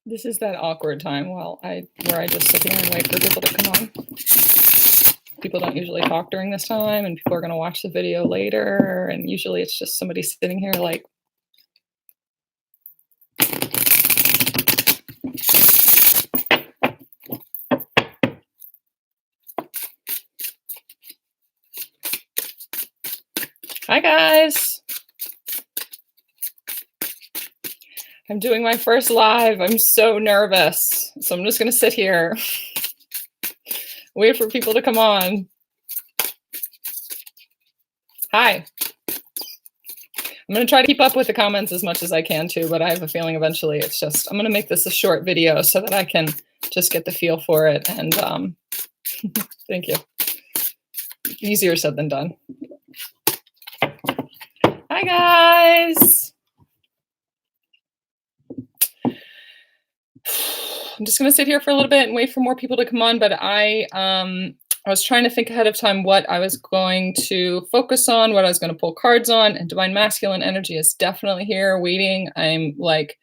This is that awkward time where I just sit here and wait for people to come on. People don't usually talk during this time, and people are going to watch the video later, and usually it's just somebody sitting here like, hi guys. I'm doing my first live. I'm so nervous. So I'm just going to sit here, wait for people to come on. Hi. I'm going to try to keep up with the comments as much as I can too, but I have a feeling eventually I'm going to make this a short video so that I can just get the feel for it. And thank you. Easier said than done. Hi guys. I'm just going to sit here for a little bit and wait for more people to come on, but I was trying to think ahead of time what I was going to focus on, what I was going to pull cards on, and Divine Masculine energy is definitely here waiting. I'm like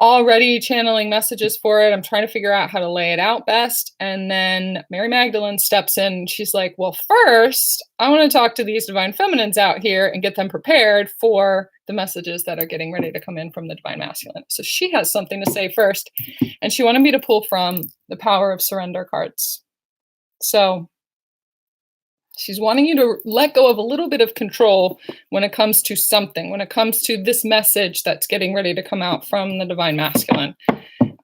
already channeling messages for it. I'm trying to figure out how to lay it out best. And then Mary Magdalene steps in. She's like, well, first, I want to talk to these Divine Feminines out here and get them prepared for the messages that are getting ready to come in from the Divine Masculine. So she has something to say first. And she wanted me to pull from the Power of Surrender cards. So she's wanting you to let go of a little bit of control when it comes to something, when it comes to this message that's getting ready to come out from the Divine Masculine.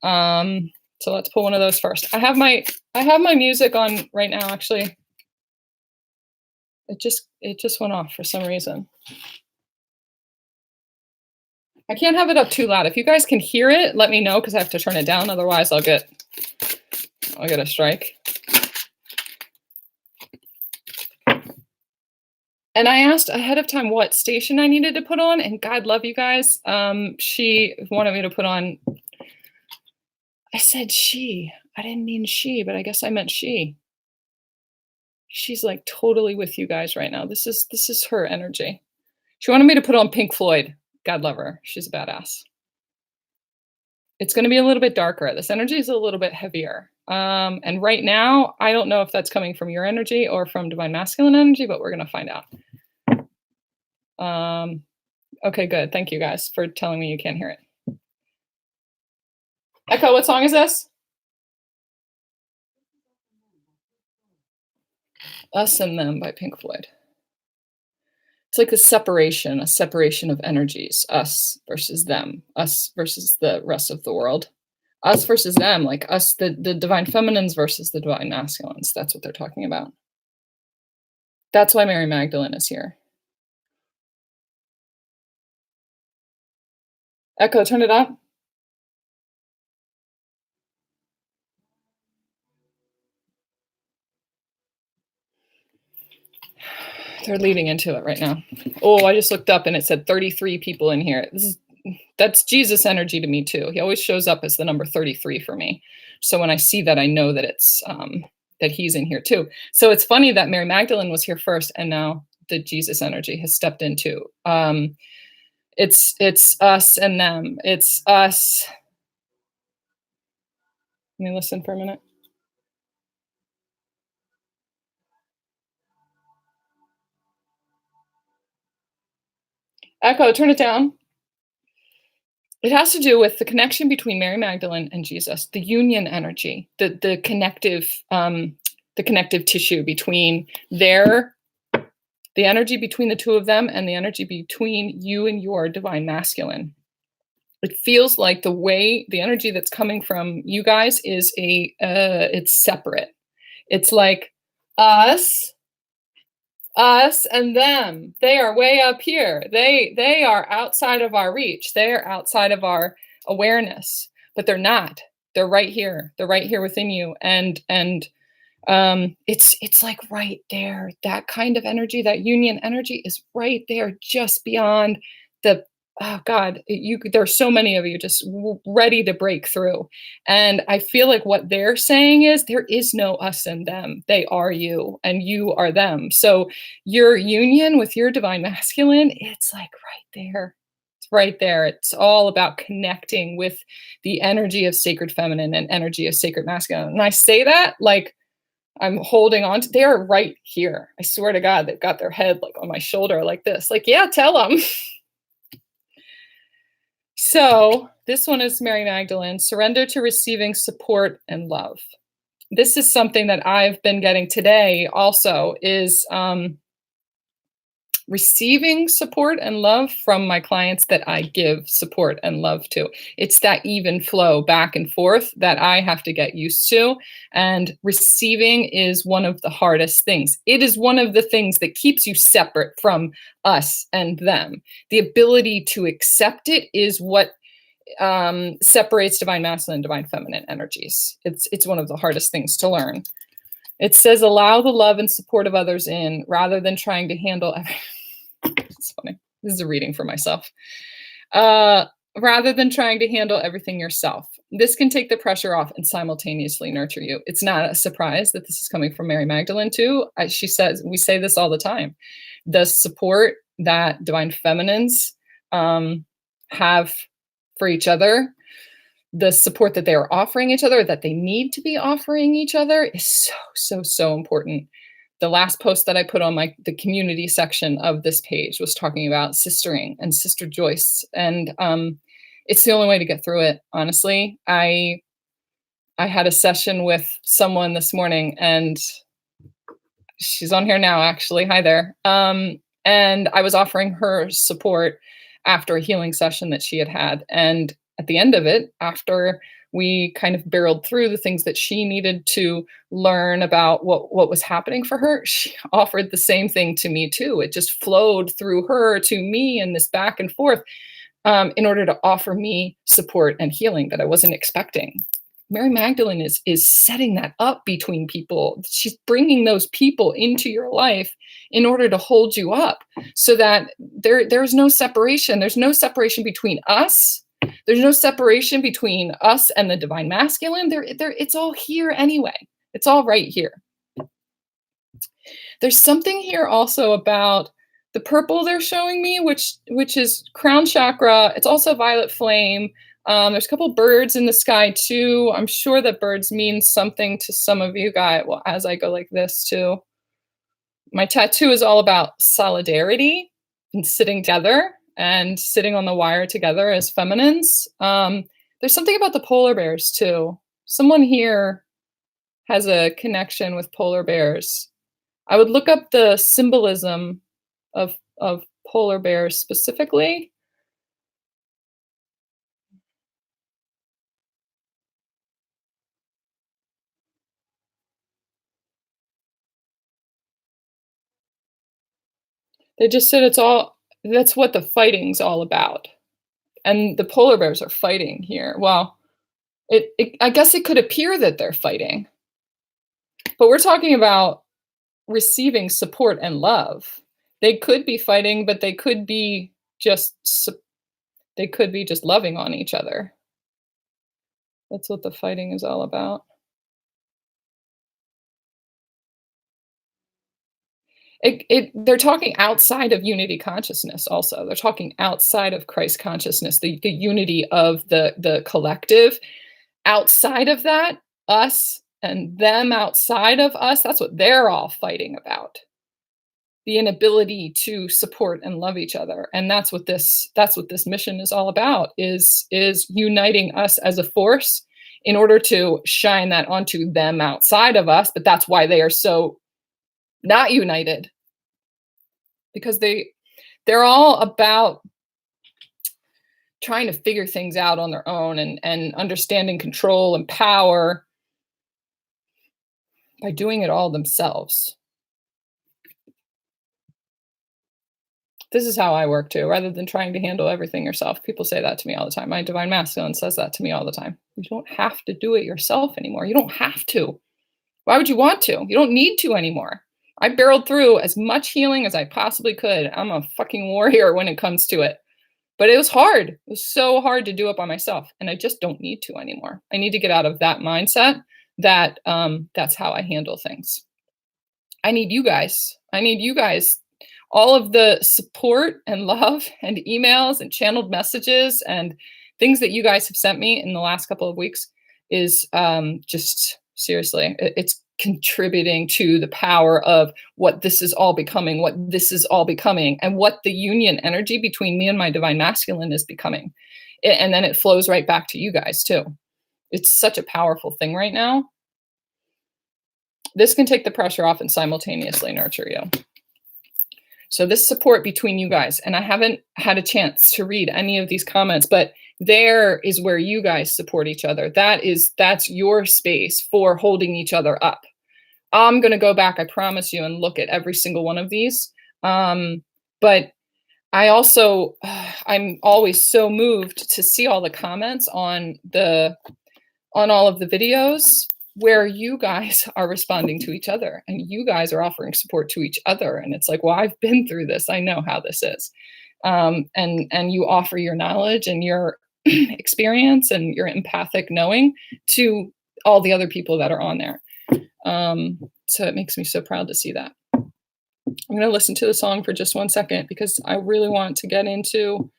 So let's pull one of those first. I have my music on right now, actually. It just went off for some reason. I can't have it up too loud. If you guys can hear it, let me know because I have to turn it down. Otherwise, I'll get a strike. And I asked ahead of time what station I needed to put on, and God love you guys. She wanted me to put on. I said she. I didn't mean she, but I guess I meant she. She's like totally with you guys right now. This is her energy. She wanted me to put on Pink Floyd. God love her. She's a badass. It's going to be a little bit darker. This energy is a little bit heavier. And right now, I don't know if that's coming from your energy or from Divine Masculine energy, but we're going to find out. Okay, good. Thank you guys for telling me you can't hear it. Echo, what song is this? Us and Them by Pink Floyd. It's like a separation of energies, us versus them, us versus the rest of the world, us versus them, like us, the Divine Feminines versus the Divine Masculines. That's what they're talking about. That's why Mary Magdalene is here. Echo, turn it up. They're leading into it right now. Oh, I just looked up and it said 33 people in here. That's Jesus energy to me too. He always shows up as the number 33 for me. So when I see that, I know that it's that he's in here too. So it's funny that Mary Magdalene was here first, and now the Jesus energy has stepped in too. It's us and them. It's us. Let me listen for a minute. Echo, turn it down. It has to do with the connection between Mary Magdalene and Jesus, the union energy, the connective tissue between the energy between the two of them and the energy between you and your Divine Masculine. It feels like the energy that's coming from you guys is it's separate. It's like us and them. They are way up here. They are outside of our reach. They are outside of our awareness, but they're not. They're right here. They're right here within you. And it's like right there. That kind of energy, that union energy is right there, just beyond oh God, there's so many of you just ready to break through. And I feel like what they're saying is there is no us and them. They are you and you are them. So your union with your Divine Masculine, it's like right there. It's right there. It's all about connecting with the energy of sacred feminine and energy of sacred masculine. And I say that like I'm holding on to, they're right here. I swear to God, they've got their head like on my shoulder like this. Like, yeah, tell them. So this one is Mary Magdalene, surrender to receiving support and love. This is something that I've been getting today also is receiving support and love from my clients that I give support and love to. It's that even flow back and forth that I have to get used to. And receiving is one of the hardest things. It is one of the things that keeps you separate from us and them. The ability to accept it is what separates divine masculine and divine feminine energies. It's one of the hardest things to learn. It says, allow the love and support of others in rather than trying to handle it's funny. This is a reading for myself. Rather than trying to handle everything yourself. This can take the pressure off and simultaneously nurture you. It's not a surprise that this is coming from Mary Magdalene too. She says, we say this all the time. The support that divine feminines have for each other, the support that they are offering each other, that they need to be offering each other is so important. The last post that I put on the community section of this page was talking about sistering and sister joists. And it's the only way to get through it, honestly. I had a session with someone this morning and she's on here now, actually. Hi there. And I was offering her support after a healing session that she had. And at the end of it, after we kind of barreled through the things that she needed to learn about what was happening for her, she offered the same thing to me too. It just flowed through her to me and this back and forth in order to offer me support and healing that I wasn't expecting. Mary Magdalene is setting that up between people. She's bringing those people into your life in order to hold you up so that there's no separation. There's no separation between us. There's no separation between us and the divine masculine. It's all here anyway. It's all right here. There's something here also about the purple they're showing me, which is crown chakra. It's also violet flame. There's a couple birds in the sky too. I'm sure that birds mean something to some of you guys. Well, as I go like this too. My tattoo is all about solidarity and sitting together and sitting on the wire together as feminines. There's something about the polar bears too. Someone here has a connection with polar bears. I would look up the symbolism of polar bears specifically. They just said that's what the fighting's all about. And the polar bears are fighting here. Well, I guess it could appear that they're fighting, but we're talking about receiving support and love. They could be fighting, but they could be just loving on each other. That's what the fighting is all about. They're talking outside of unity consciousness also. They're talking outside of Christ consciousness, the unity of the collective. Outside of that, us and them outside of us, that's what they're all fighting about. The inability to support and love each other. And that's what this mission is all about, is uniting us as a force in order to shine that onto them outside of us. But that's why they are so not united, because they're all about trying to figure things out on their own and understanding control and power by doing it all themselves. This is how I work too, rather than trying to handle everything yourself. People say that to me all the time. My divine masculine says that to me all the time. You don't have to do it yourself anymore. You don't have to. Why would you want to? You don't need to anymore. I barreled through as much healing as I possibly could. I'm a fucking warrior when it comes to it. But it was hard. It was so hard to do it by myself. And I just don't need to anymore. I need to get out of that mindset that that's how I handle things. I need you guys. all of the support and love and emails and channeled messages and things that you guys have sent me in the last couple of weeks is just seriously, it's contributing to the power of what this is all becoming, and what the union energy between me and my divine masculine is becoming. And then it flows right back to you guys too. It's such a powerful thing right now. This can take the pressure off and simultaneously nurture you. So this support between you guys, and I haven't had a chance to read any of these comments, but there is where you guys support each other. That's your space for holding each other up. I'm going to go back, I promise you, and look at every single one of these. But I also, I'm always so moved to see all the comments on all of the videos where you guys are responding to each other and you guys are offering support to each other. And it's like, well, I've been through this. I know how this is. And you offer your knowledge and your experience and your empathic knowing to all the other people that are on there. So it makes me so proud to see that. I'm going to listen to the song for just 1 second because I really want to get into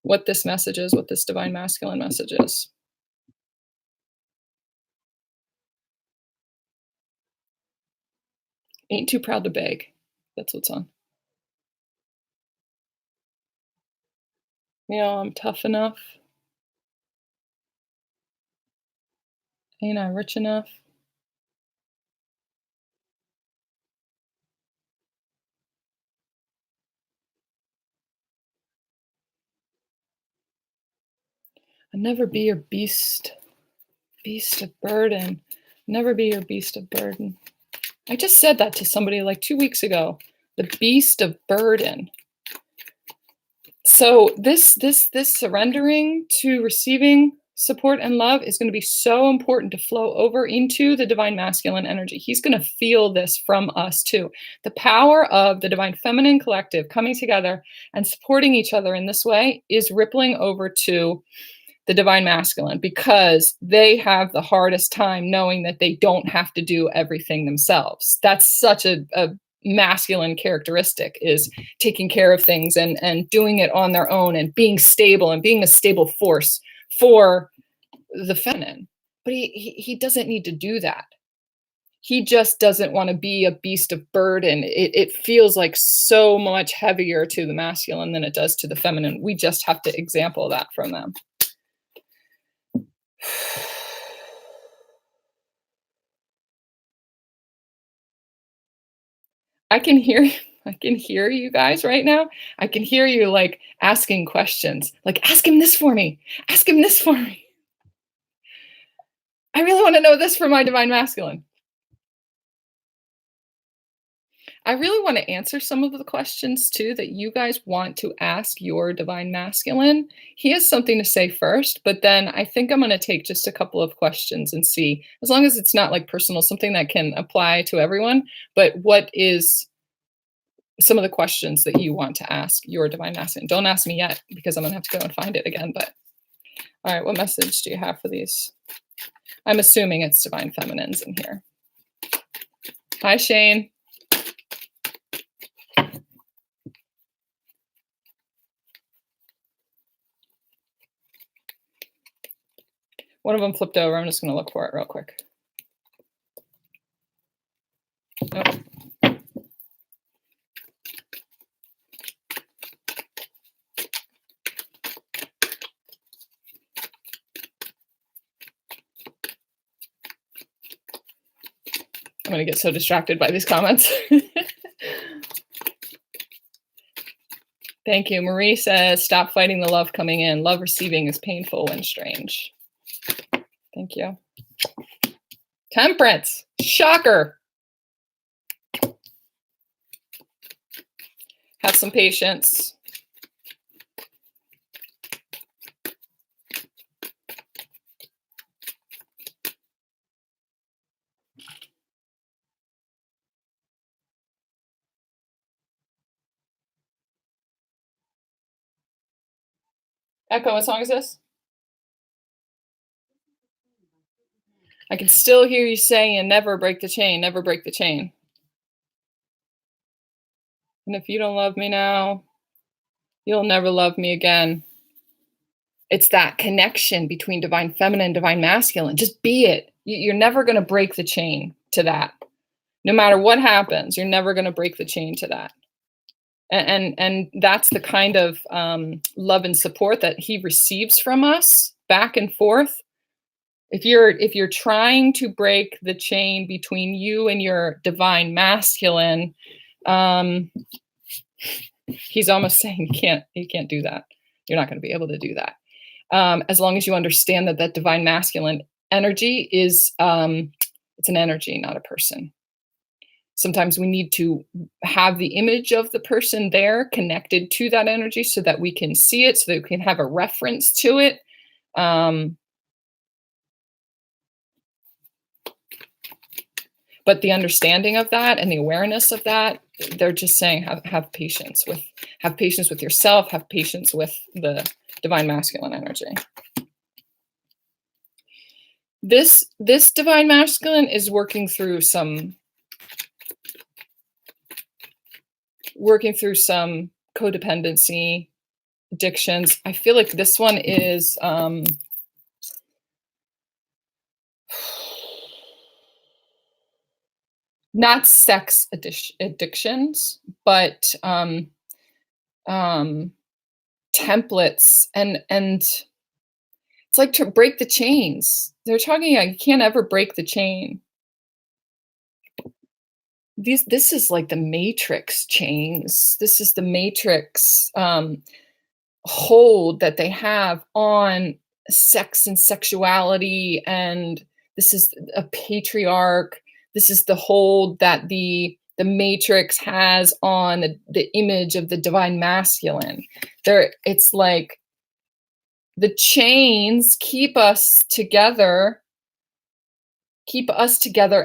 what this message is, what this divine masculine message is. Ain't too proud to beg. That's what's on. You know, I'm tough enough. Ain't I rich enough? I'll never be your beast of burden. Never be your beast of burden. I just said that to somebody like 2 weeks ago. The beast of burden. So this surrendering to receiving support and love is going to be so important to flow over into the divine masculine energy. He's going to feel this from us too. The power of the divine feminine collective coming together and supporting each other in this way is rippling over to the divine masculine because they have the hardest time knowing that they don't have to do everything themselves. That's such a masculine characteristic, is taking care of things and doing it on their own and being stable and being a stable force for the feminine. But he doesn't need to do that. He just doesn't want to be a beast of burden. It feels like so much heavier to the masculine than it does to the feminine. We just have to example that from them. I can hear you guys right now. I can hear you like asking questions, like, ask him this for me. Ask him this for me. I really want to know this for my divine masculine. I really want to answer some of the questions too that you guys want to ask your divine masculine. He has something to say first, but then I think I'm going to take just a couple of questions and see, as long as it's not like personal, something that can apply to everyone, but what is some of the questions that you want to ask your divine masculine? Don't ask me yet because I'm going to have to go and find it again, but all right, what message do you have for these? I'm assuming it's divine feminines in here. Hi, Shane. One of them flipped over. I'm just going to look for it real quick. Oh. I'm going to get so distracted by these comments. Thank you. Marie says, stop fighting the love coming in. Love receiving is painful when strange. Thank you. Temperance. Shocker. Have some patience. Echo, what song is this? I can still hear you saying, never break the chain, never break the chain. And if you don't love me now, you'll never love me again. It's that connection between divine feminine and divine masculine. Just be it. You're never going to break the chain to that. No matter what happens, you're never going to break the chain to that. And that's the kind of love and support that he receives from us back and forth. If you're trying to break the chain between you and your divine masculine, he's almost saying you can't do that. You're not going to be able to do that. As long as you understand that that divine masculine energy is it's an energy, not a person. Sometimes we need to have the image of the person there connected to that energy so that we can see it, so that we can have a reference to it. But the understanding of that and the awareness of that, they're just saying have patience with yourself, have patience with the divine masculine energy. This divine masculine is working through some codependency, addictions. I feel like this one is not sex addictions, but templates, and it's like to break the chains. They're talking about you can't ever break the chain. This is like the matrix chains. This is the matrix hold that they have on sex and sexuality, and this is a patriarch. This is the hold that the matrix has on the image of the divine masculine. It's like the chains keep us together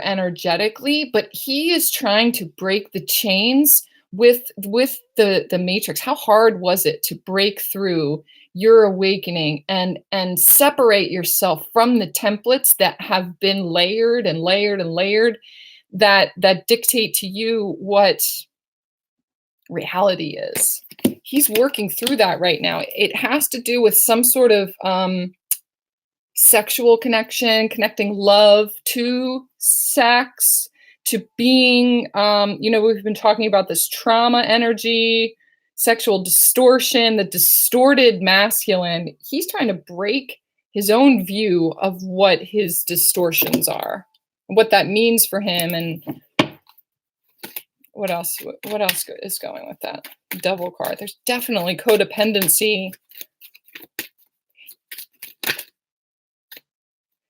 energetically, but he is trying to break the chains with the matrix. How hard was it to break through your awakening and separate yourself from the templates that have been layered and layered and layered that dictate to you what reality is? He's working through that right now. It has to do with some sort of sexual connection, connecting love to sex, to being, we've been talking about this trauma energy, sexual distortion, the distorted masculine. He's trying to break his own view of what his distortions are, what that means for him, and what else is going with that devil card. There's definitely codependency.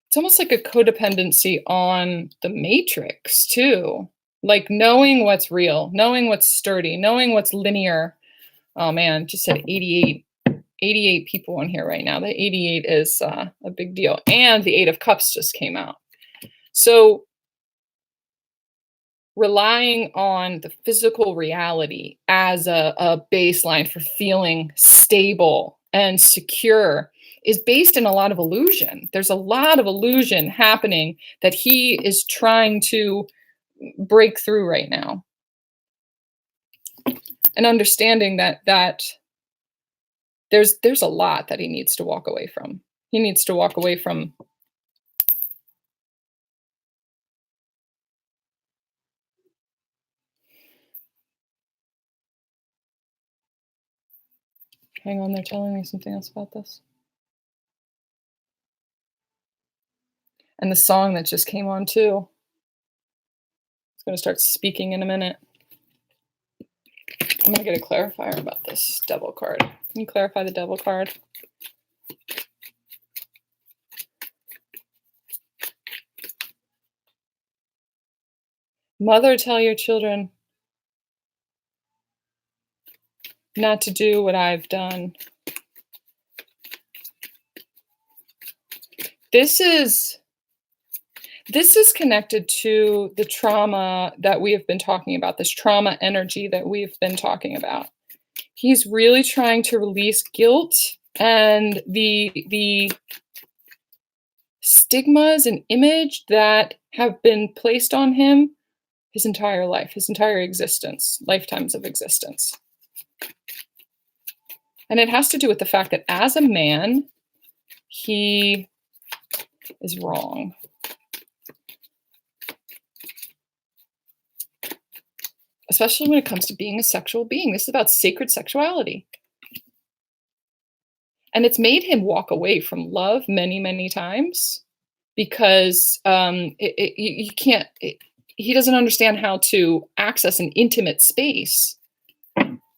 It's almost like a codependency on the matrix too. Like knowing what's real, knowing what's sturdy, knowing what's linear. Oh man, just said 88 people in here right now. The 88 is a big deal. And the 8 of Cups just came out. So relying on the physical reality as a baseline for feeling stable and secure is based in a lot of illusion. There's a lot of illusion happening that he is trying to break through right now. And understanding that there's a lot that he needs to walk away from. He needs to walk away from hang on, they're telling me something else about this. And the song that just came on too. It's going to start speaking in a minute. I'm going to get a clarifier about this devil card. Can you clarify the devil card? Mother, tell your children not to do what I've done. This is connected to the trauma that we have been talking about, this trauma energy that we've been talking about. He's really trying to release guilt and the stigmas and image that have been placed on him his entire life, his entire existence, lifetimes of existence. And it has to do with the fact that as a man, he is wrong. Especially when it comes to being a sexual being. This is about sacred sexuality. And it's made him walk away from love many, many times because you can't, he doesn't understand how to access an intimate space.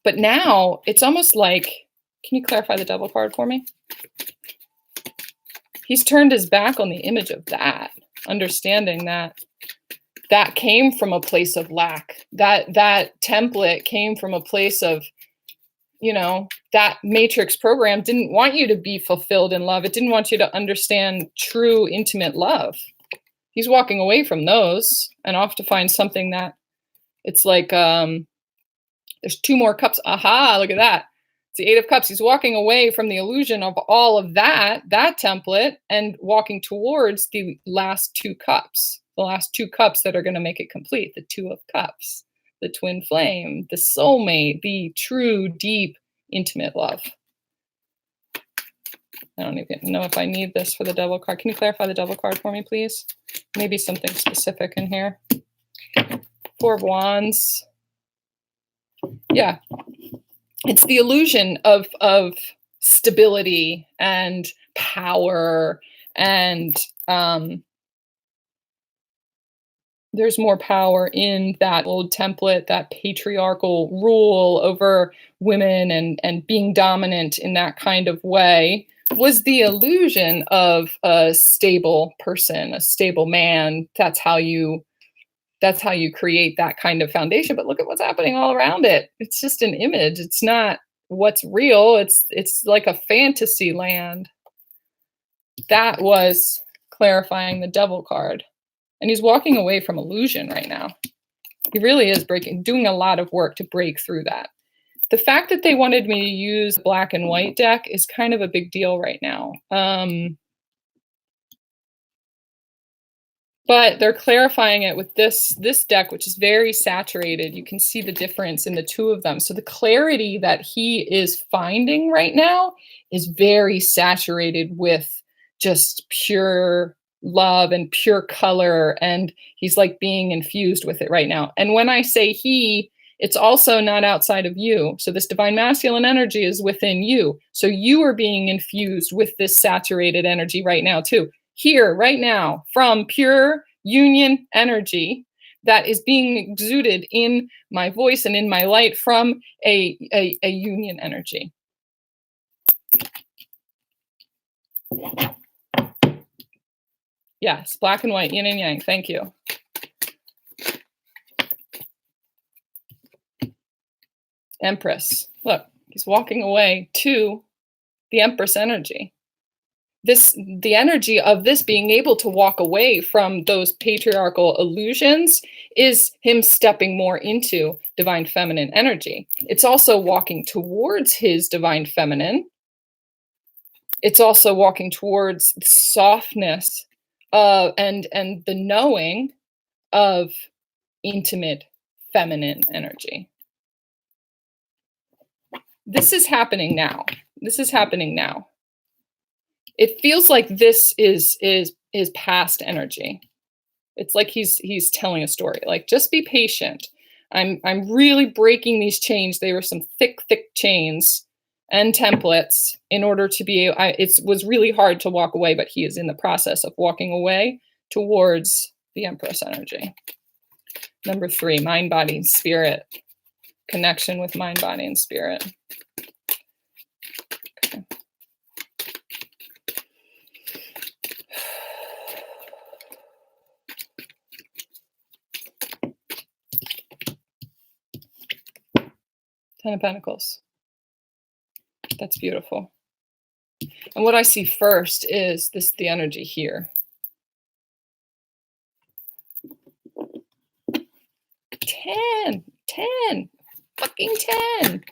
But now it's almost like, can you clarify the devil card for me? He's turned his back on the image of that, understanding that that came from a place of lack. That template came from a place of, you know, that matrix program didn't want you to be fulfilled in love. It didn't want you to understand true intimate love. He's walking away from those and off to find something that it's like, there's 2 more cups. Aha, look at that. It's the 8 of Cups. He's walking away from the illusion of all of that template and walking towards the last 2 cups, the last 2 cups that are going to make it complete. The 2 of Cups, the twin flame, the soulmate, the true, deep, intimate love. I don't even know if I need this for the devil card. Can you clarify the devil card for me, please? Maybe something specific in here. 4 of Wands. Yeah. It's the illusion of stability and power, and there's more power in that old template, that patriarchal rule over women and being dominant in that kind of way was the illusion of a stable person, a stable man. That's how you create that kind of foundation. But look at what's happening all around it. It's just an image. It's not what's real. It's like a fantasy land. That was clarifying the devil card. And he's walking away from illusion right now. He really is doing a lot of work to break through that. The fact that they wanted me to use black and white deck is kind of a big deal right now. But they're clarifying it with this deck, which is very saturated. You can see the difference in the 2 of them. So the clarity that he is finding right now is very saturated with just pure love and pure color. And he's like being infused with it right now. And when I say he, it's also not outside of you. So this divine masculine energy is within you. So you are being infused with this saturated energy right now too. Here, right now, from pure union energy that is being exuded in my voice and in my light from a union energy. Yes, black and white, yin and yang. Thank you. Empress. Look, he's walking away to the Empress energy. The energy of this being able to walk away from those patriarchal illusions is him stepping more into divine feminine energy. It's also walking towards his divine feminine. It's also walking towards the softness and the knowing of intimate feminine energy. This is happening now. This is happening now. It feels like this is past energy. It's like he's telling a story. Like, just be patient. I'm really breaking these chains. They were some thick chains and templates in order to be. It was really hard to walk away, but he is in the process of walking away towards the Empress energy. Number 3, mind, body, and spirit. Connection with mind, body, and spirit. Okay. Ten of Pentacles. That's beautiful. And what I see first is the energy here. 10, fucking 10.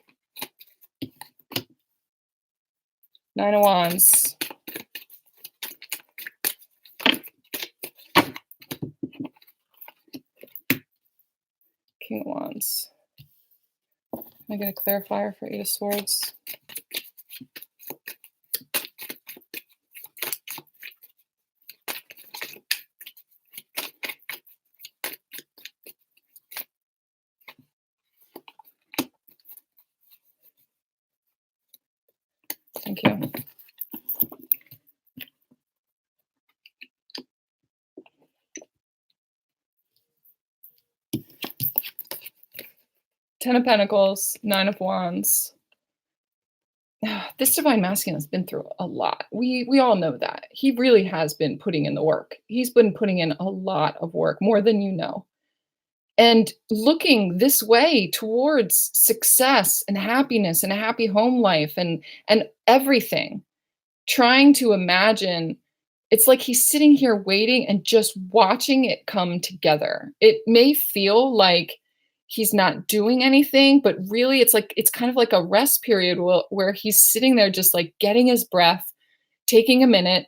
9 of Wands. I get a clarifier for Eight of Swords? Thank you. Ten of Pentacles, Nine of Wands. This divine masculine has been through a lot. We all know that. He really has been putting in the work. He's been putting in a lot of work, more than you know. And looking this way towards success and happiness and a happy home life and everything. Trying to imagine, it's like he's sitting here waiting and just watching it come together. It may feel like he's not doing anything, but really it's kind of like a rest period where he's sitting there just like getting his breath, taking a minute,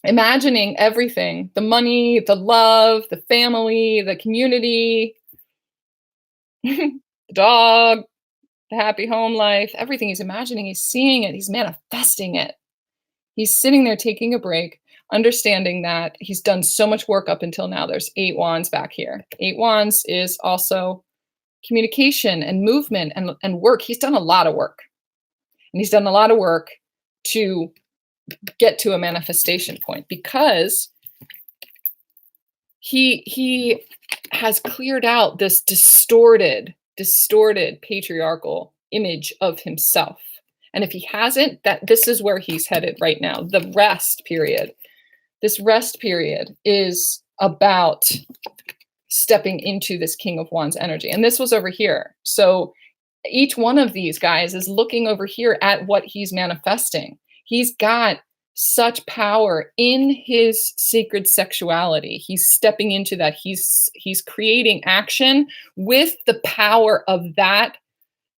imagining everything, the money, the love, the family, the community, the dog, the happy home life, everything he's imagining, he's seeing it, he's manifesting it. He's sitting there taking a break, understanding that he's done so much work up until now. There's 8 wands back here. 8 wands is also communication and movement and work. He's done a lot of work. And he's done a lot of work to get to a manifestation point because he has cleared out this distorted patriarchal image of himself. And if he hasn't, this is where he's headed right now. The rest period. This rest period is about stepping into this King of Wands energy. And this was over here. So each one of these guys is looking over here at what he's manifesting. He's got such power in his sacred sexuality. He's stepping into that. He's creating action with the power of that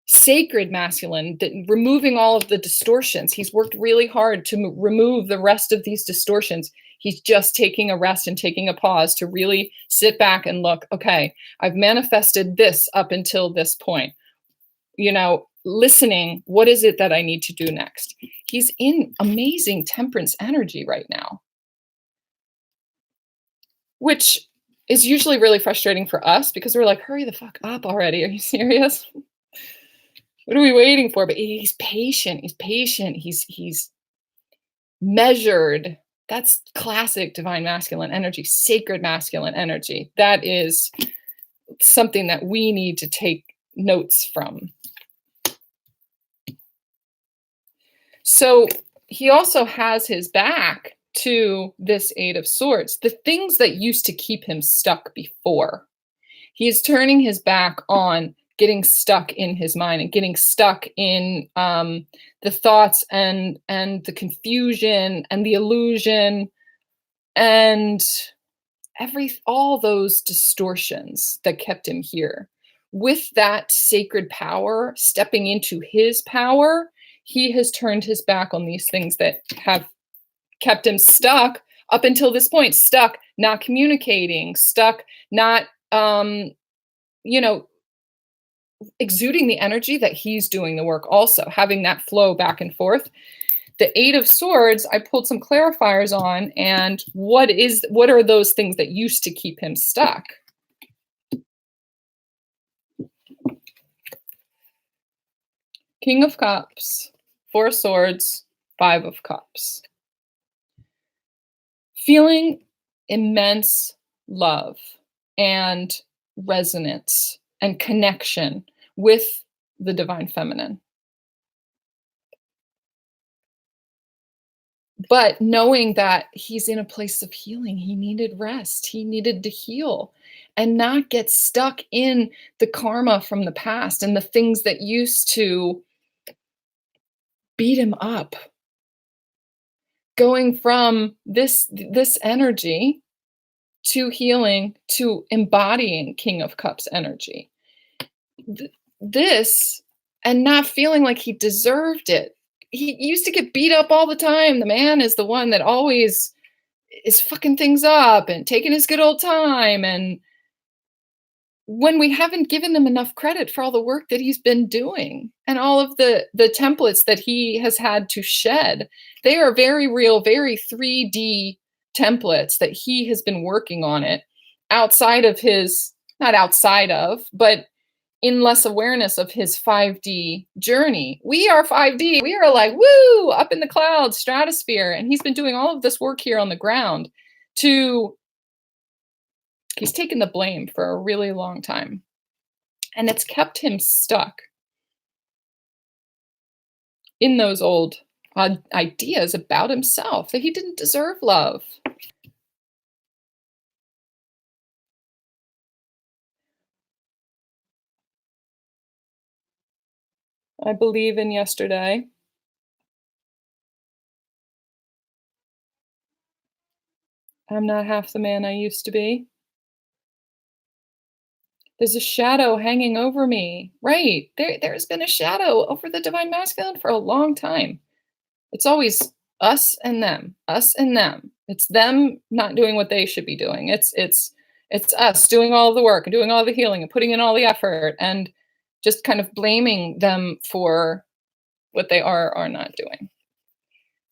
sacred masculine, removing all of the distortions. He's worked really hard to remove the rest of these distortions. He's just taking a rest and taking a pause to really sit back and look, okay, I've manifested this up until this point. You know, listening, what is it that I need to do next? He's in amazing temperance energy right now, which is usually really frustrating for us because we're like, hurry the fuck up already. Are you serious? What are we waiting for? But he's patient. He's patient. He's measured. That's classic divine masculine energy, sacred masculine energy. That is something that we need to take notes from. So he also has his back to this Eight of Swords. The things that used to keep him stuck before. He is turning his back on getting stuck in his mind and getting stuck in the thoughts and the confusion and the illusion and all those distortions that kept him here. With that sacred power, stepping into his power, he has turned his back on these things that have kept him stuck up until this point, stuck, not communicating, stuck, not, exuding the energy that he's doing the work also, having that flow back and forth. The Eight of Swords, I pulled some clarifiers on, and what are those things that used to keep him stuck? King of Cups, Four of Swords, Five of Cups. Feeling immense love and resonance and connection with the divine feminine. But knowing that he's in a place of healing, he needed rest, he needed to heal and not get stuck in the karma from the past and the things that used to beat him up. Going from this energy to healing, to embodying King of Cups energy. This, and not feeling like he deserved it. He used to get beat up all the time. The man is the one that always is fucking things up and taking his good old time. And when we haven't given him enough credit for all the work that he's been doing and all of the templates that he has had to shed. They are very real, very 3D templates that he has been working on it outside of his, not outside of, but in less awareness of his 5D journey. We are 5D. We are like, woo, up in the clouds, stratosphere. And he's been doing all of this work here on the ground to, he's taken the blame for a really long time. And it's kept him stuck in those old ideas about himself, that he didn't deserve love. I believe in yesterday. I'm not half the man I used to be. There's a shadow hanging over me. Right. There's been a shadow over the divine masculine for a long time. It's always us and them, us and them. It's them not doing what they should be doing. It's us doing all of the work and doing all the healing and putting in all the effort and just kind of blaming them for what they are or not doing.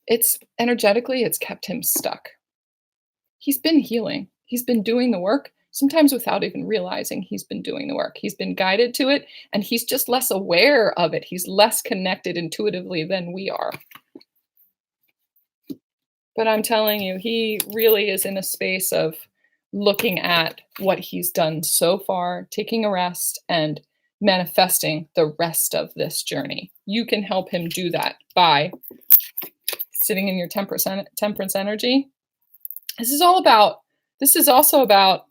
It's energetically, it's kept him stuck. He's been healing. He's been doing the work, sometimes without even realizing he's been doing the work. He's been guided to it, and he's just less aware of it. He's less connected intuitively than we are. But I'm telling you, he really is in a space of looking at what he's done so far, taking a rest, and manifesting the rest of this journey. You can help him do that by sitting in your temperance energy. This is also about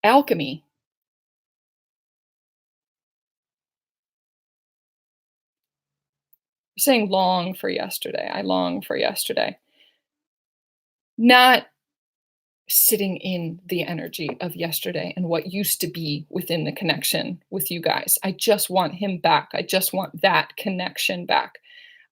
alchemy. You're saying long for yesterday. I long for yesterday. Not sitting in the energy of yesterday and what used to be within the connection with you guys. I just want him back. I just want that connection back.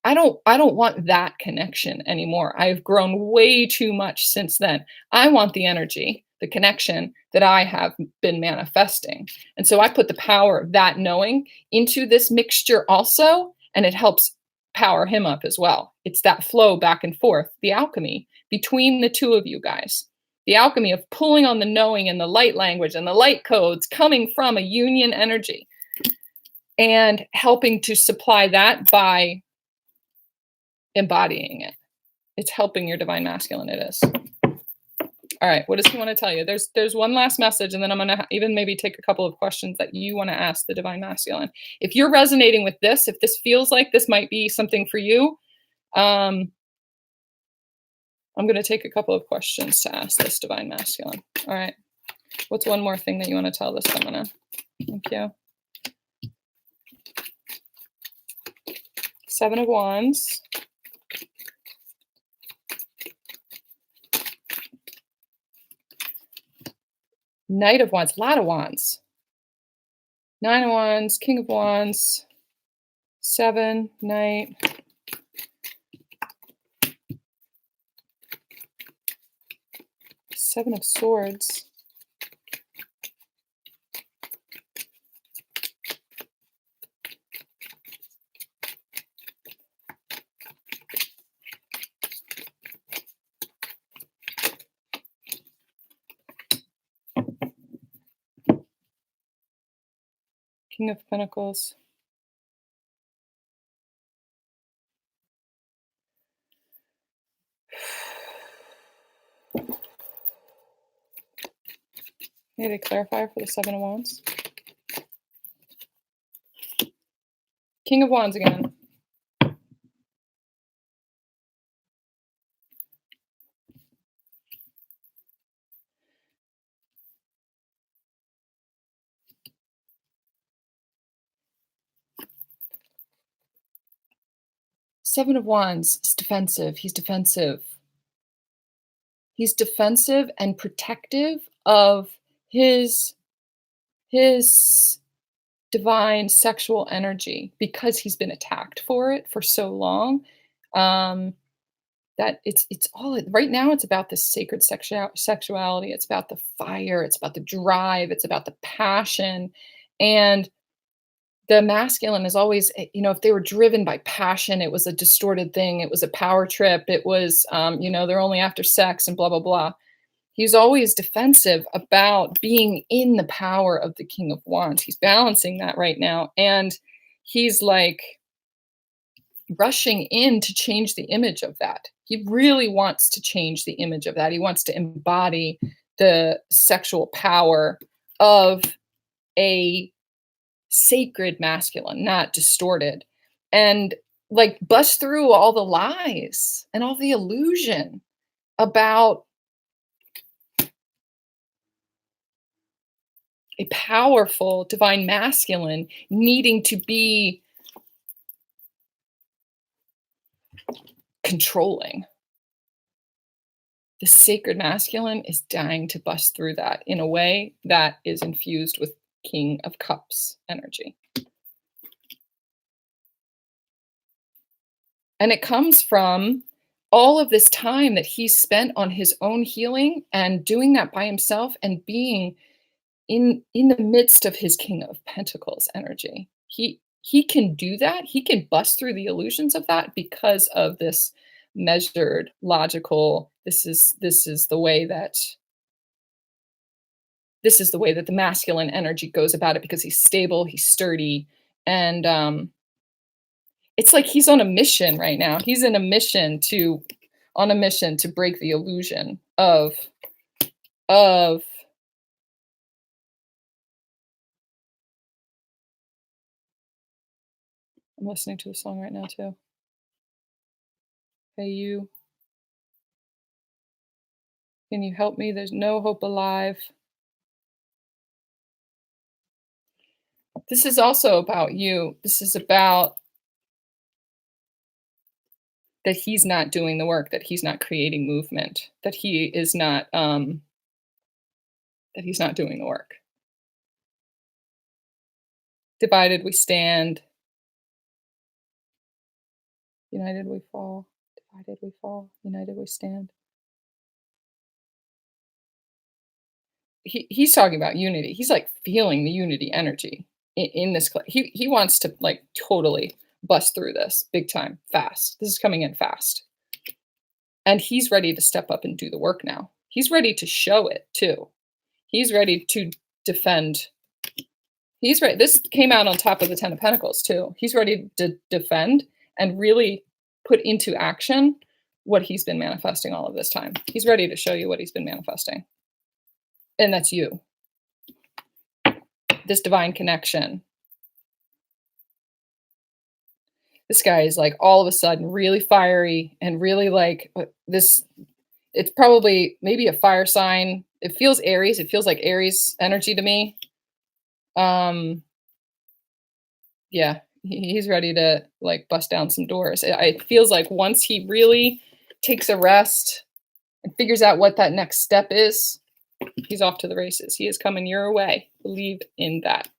I don't want that connection anymore. I've grown way too much since then. I want the energy, the connection that I have been manifesting. And so I put the power of that knowing into this mixture also, and it helps power him up as well. It's that flow back and forth, the alchemy between the two of you guys. The alchemy of pulling on the knowing and the light language and the light codes coming from a union energy and helping to supply that by embodying it. It's helping your divine masculine. It is. All right. What does he want to tell you? There's one last message, and then I'm going to even maybe take a couple of questions that you want to ask the divine masculine. If you're resonating with this, if this feels like this might be something for you, I'm going to take a couple of questions to ask this divine masculine. All right. What's one more thing that you want to tell this feminine? Thank you. 7 of Wands. Knight of Wands, a lot of Wands. 9 of Wands, King of Wands, 7, Knight. Seven of Swords. King of Pentacles. Need to clarify for the 7 of Wands. King of Wands again. Seven of Wands is defensive. He's defensive. He's defensive and protective of his divine sexual energy because he's been attacked for it for so long. that it's all right now. It's about the sacred sexuality. It's about the fire. It's about the drive. It's about the passion. And the masculine is always, if they were driven by passion, it was a distorted thing. It was a power trip. It was, they're only after sex and blah, blah, blah. He's always defensive about being in the power of the King of Wands. He's balancing that right now. And he's like rushing in to change the image of that. He really wants to change the image of that. He wants to embody the sexual power of a sacred masculine, not distorted, and like bust through all the lies and all the illusion about a powerful divine masculine needing to be controlling. The sacred masculine is dying to bust through that in a way that is infused with King of Cups energy. And it comes from all of this time that he spent on his own healing and doing that by himself and being in the midst of his King of Pentacles energy. He can do that. He can bust through the illusions of that because of this measured, logical, this is the way that the masculine energy goes about it, because he's stable, he's sturdy, and it's like he's on a mission right now. He's on a mission to break the illusion of I'm listening to the song right now too. Hey you, can you help me? There's no hope alive. This is also about you. This is about that he's not doing the work, that he's not creating movement, that he is not that he's not doing the work. Divided we stand. United we fall. Divided we fall. United we stand. He's talking about unity. He's like feeling the unity energy in this. He wants to like totally bust through this big time, fast. This is coming in fast. And he's ready to step up and do the work now. He's ready to show it too. He's ready to defend. He's ready. This came out on top of the 10 of Pentacles too. He's ready to defend and really put into action what he's been manifesting all of this time. He's ready to show you what he's been manifesting. And that's you. This divine connection. This guy is like all of a sudden really fiery and really like this. It's probably maybe a fire sign. It feels Aries. It feels like Aries energy to me. Yeah, he's ready to like bust down some doors. It feels like once he really takes a rest and figures out what that next step is, he's off to the races. He is coming your way. Believe in that.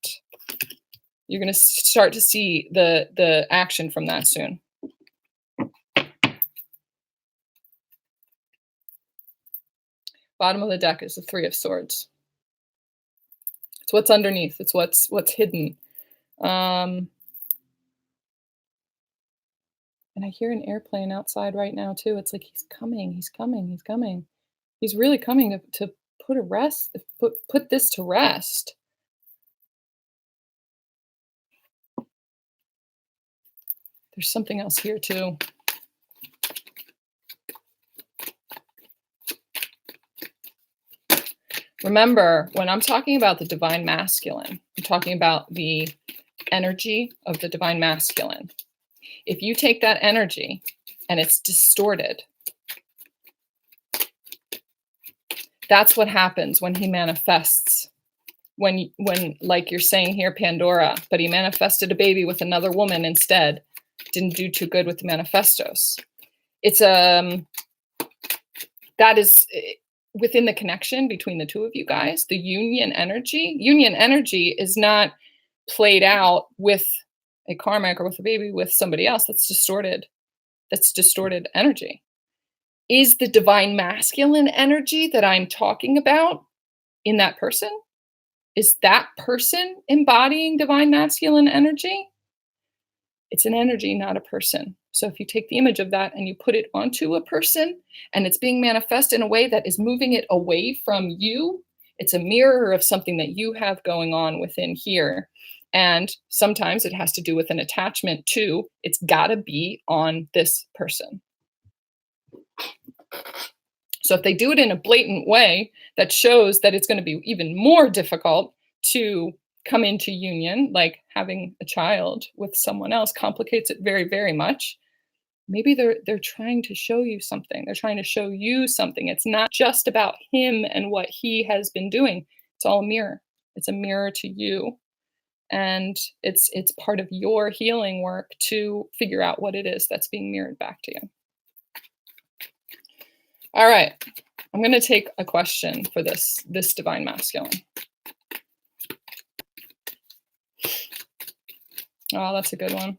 You're going to start to see the action from that soon. Bottom of the deck is the Three of Swords. It's what's underneath. It's what's hidden. And I hear an airplane outside right now too. It's like he's coming. He's coming. He's coming. He's really coming to put a rest. Put this to rest. There's something else here too. Remember, when I'm talking about the divine masculine, I'm talking about the energy of the divine masculine. If you take that energy and it's distorted, that's what happens when he manifests. When like you're saying here, Pandora, but he manifested a baby with another woman instead. Didn't do too good with the manifestos. It's that is within the connection between the two of you guys, the union energy is not played out with a karmic or with a baby with somebody else. That's distorted energy. Is the divine masculine energy that I'm talking about in that person? Is that person embodying divine masculine energy? It's an energy, not a person. So if you take the image of that and you put it onto a person and it's being manifest in a way that is moving it away from you, it's a mirror of something that you have going on within here. And sometimes it has to do with an attachment too. It's got to be on this person. So if they do it in a blatant way that shows that it's going to be even more difficult to come into union, like having a child with someone else complicates it very, very much. Maybe they're trying to show you something. They're trying to show you something. It's not just about him and what he has been doing. It's all a mirror. It's a mirror to you. And it's part of your healing work to figure out what it is that's being mirrored back to you. All right. I'm going to take a question for this divine masculine. Oh, that's a good one.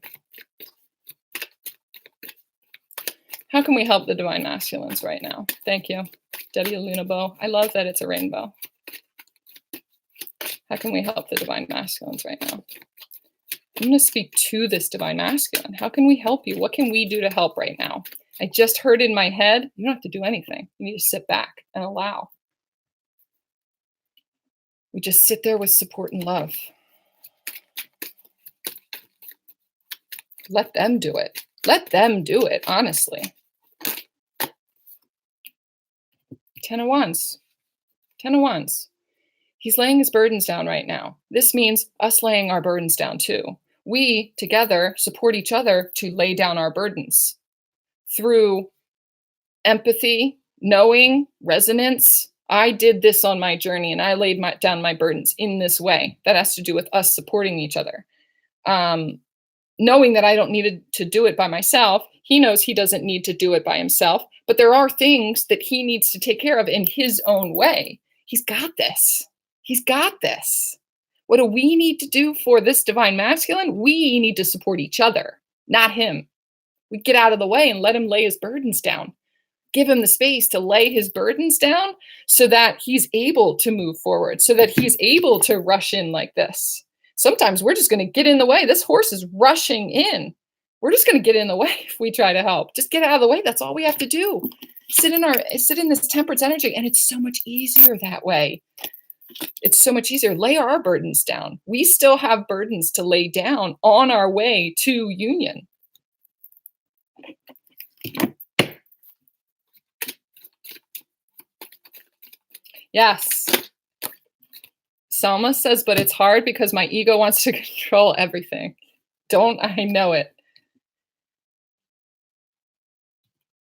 How can we help the divine masculines right now? Thank you. Debbie Lunabo. I love that it's a rainbow. How can we help the divine masculines right now? I'm going to speak to this divine masculine. How can we help you? What can we do to help right now? I just heard in my head, you don't have to do anything. You need to sit back and allow. We just sit there with support and love. Let them do it. Let them do it, honestly. 10 of Wands. 10 of Wands. He's laying his burdens down right now. This means us laying our burdens down too. We together support each other to lay down our burdens through empathy, knowing, resonance. I did this on my journey and I laid down my burdens in this way. That has to do with us supporting each other. Knowing that I don't need to do it by myself. He knows he doesn't need to do it by himself, but there are things that he needs to take care of in his own way. He's got this. He's got this. What do we need to do for this divine masculine? We need to support each other, not him. We get out of the way and let him lay his burdens down. Give him the space to lay his burdens down so that he's able to move forward, so that he's able to rush in like this. Sometimes we're just going to get in the way. This horse is rushing in. We're just going to get in the way if we try to help. Just get out of the way. That's all we have to do. Sit in this temperance energy, and it's so much easier that way. It's so much easier. Lay our burdens down. We still have burdens to lay down on our way to union. Yes. Salma says, but it's hard because my ego wants to control everything. Don't I know it?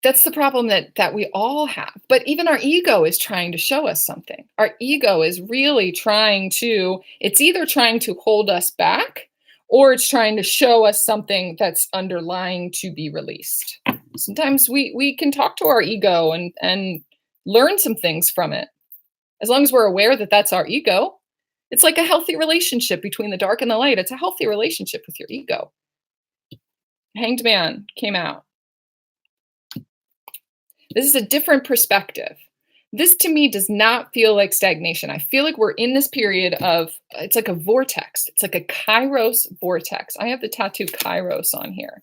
That's the problem that we all have. But even our ego is trying to show us something. Our ego is really it's either trying to hold us back or it's trying to show us something that's underlying to be released. Sometimes we can talk to our ego and learn some things from it. As long as we're aware that that's our ego. It's like a healthy relationship between the dark and the light. It's a healthy relationship with your ego. Hanged Man came out. This is a different perspective. This to me does not feel like stagnation. I feel like we're in this period of, it's like a vortex. It's like a Kairos vortex. I have the tattoo Kairos on here.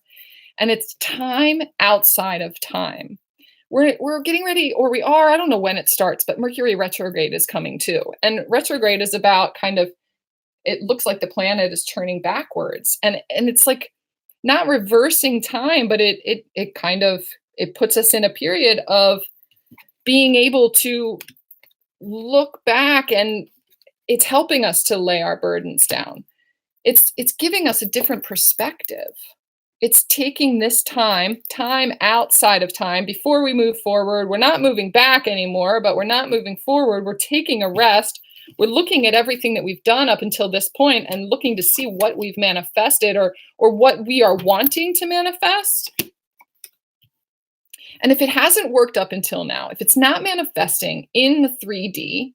And it's time outside of time. We're getting ready, or we are, I don't know when it starts, but Mercury retrograde is coming too. And retrograde is about it looks like the planet is turning backwards. And it's like not reversing time, but it puts us in a period of being able to look back, and it's helping us to lay our burdens down. It's giving us a different perspective. It's taking this time outside of time before we move forward. We're not moving back anymore, but we're not moving forward. We're taking a rest. We're looking at everything that we've done up until this point and looking to see what we've manifested or what we are wanting to manifest. And if it hasn't worked up until now, if it's not manifesting in the 3D,